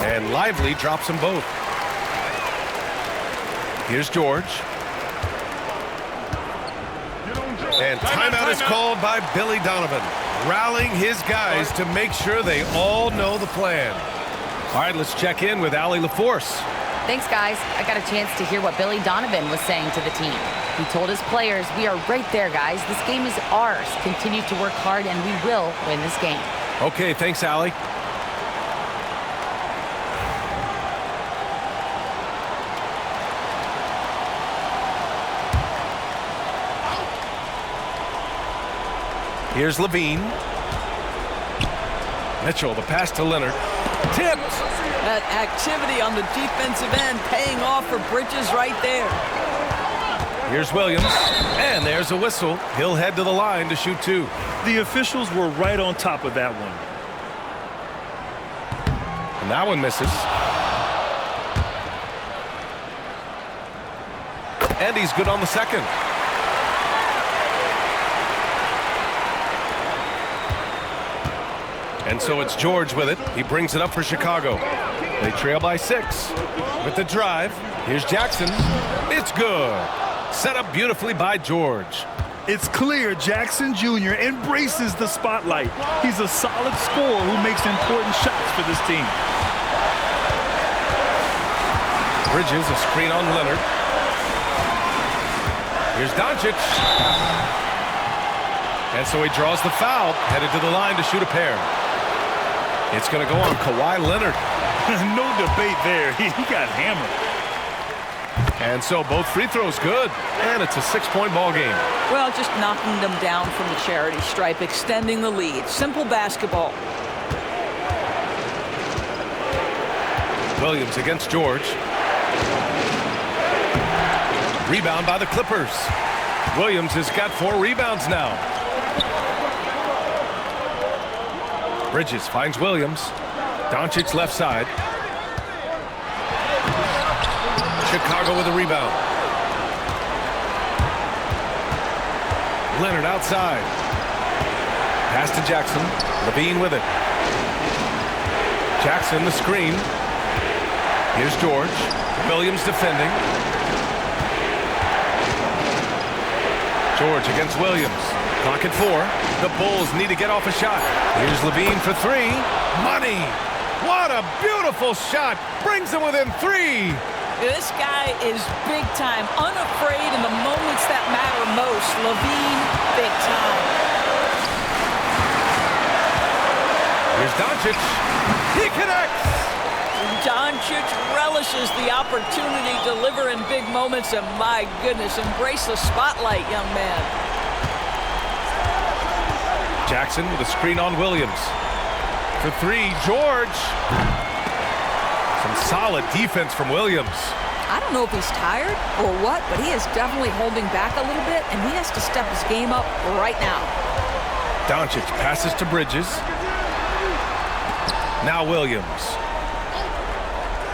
And Lively drops them both. Here's George. And timeout is called by Billy Donovan, rallying his guys to make sure they all know the plan. All right, let's check in with Allie LaForce. Thanks, guys. I got a chance to hear what Billy Donovan was saying to the team. He told his players, we are right there, guys. This game is ours. Continue to work hard, and we will win this game. Okay, thanks, Allie. Here's Levine. Mitchell, the pass to Leonard. Tipped. That activity on the defensive end paying off for Bridges right there. Here's Williams. And there's a whistle. He'll head to the line to shoot 2. The officials were right on top of that one. And that one misses. And he's good on the second. And so it's George with it. He brings it up for Chicago. They trail by 6. With the drive, here's Jackson. It's good. Set up beautifully by George. It's clear Jackson Jr. embraces the spotlight. He's a solid scorer who makes important shots for this team. Bridges, a screen on Leonard. Here's Doncic. And so he draws the foul, headed to the line to shoot a pair. It's going to go on Kawhi Leonard. No debate there. He got hammered. And so both free throws good. And it's a 6-point ball game. Well, just knocking them down from the charity stripe, extending the lead. Simple basketball. Williams against George. Rebound by the Clippers. Williams has got 4 rebounds now. Bridges finds Williams. Doncic left side. Chicago with a rebound. Leonard outside. Pass to Jackson. Levine with it. Jackson the screen. Here's George. Williams defending. George against Williams. Clock at 4. The Bulls need to get off a shot. Here's Levine for 3. Money! What a beautiful shot! Brings them within 3. This guy is big time, unafraid in the moments that matter most. Levine, big time. Here's Doncic. He connects! Doncic relishes the opportunity to deliver in big moments, and my goodness, embrace the spotlight, young man. Jackson with a screen on Williams. For 3, George. Some solid defense from Williams. I don't know if he's tired or what, but he is definitely holding back a little bit, and he has to step his game up right now. Doncic passes to Bridges. Now Williams.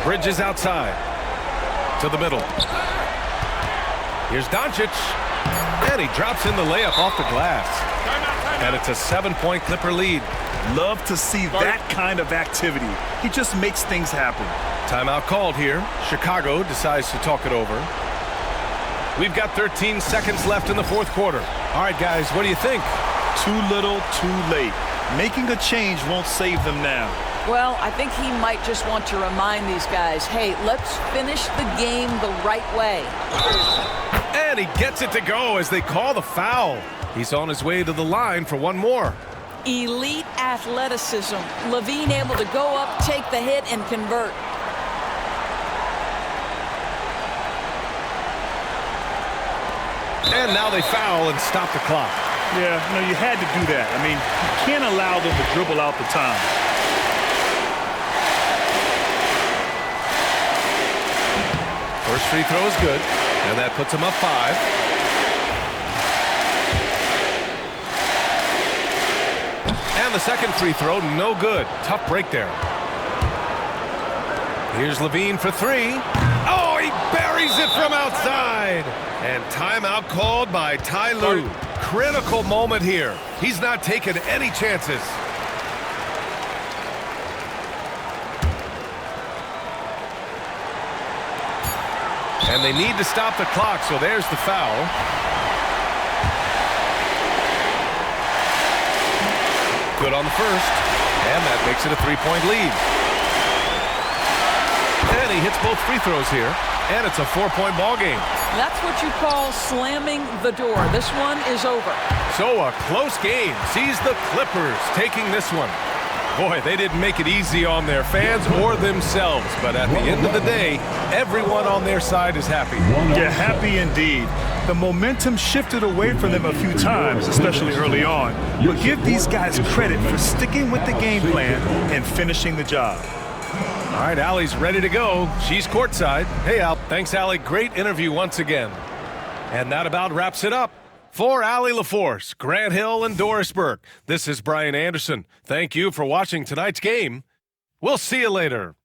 Bridges outside. To the middle. Here's Doncic. And he drops in the layup off the glass. And it's a 7-point Clipper lead. Love to see that kind of activity. He just makes things happen. Timeout called here. Chicago decides to talk it over. We've got 13 seconds left in the fourth quarter. All right, guys, what do you think? Too little, too late. Making a change won't save them now. Well, I think he might just want to remind these guys, hey, let's finish the game the right way. And he gets it to go as they call the foul. He's on his way to the line for one more. Elite athleticism. Levine able to go up, take the hit, and convert. And now they foul and stop the clock. Yeah, you had to do that. I mean, you can't allow them to dribble out the time. First free throw is good, and that puts him up 5. And the second free throw, no good. Tough break there. Here's Levine for 3. Oh, he buries it from outside. And timeout called by Ty Lue. Critical moment here. He's not taking any chances. And they need to stop the clock, so there's the foul. Good on the first, and that makes it a 3-point lead. And he hits both free throws here, and it's a 4-point ball game. That's what you call slamming the door. This one is over. So a close game sees the Clippers taking this one. Boy, they didn't make it easy on their fans or themselves, but at the end of the day, everyone on their side is happy. Yeah, happy indeed. The momentum shifted away from them a few times, especially early on. But give these guys credit for sticking with the game plan and finishing the job. All right, Allie's ready to go. She's courtside. Hey, Al. Thanks, Allie. Great interview once again. And that about wraps it up. For Allie LaForce, Grant Hill, and Doris Burke, this is Brian Anderson. Thank you for watching tonight's game. We'll see you later.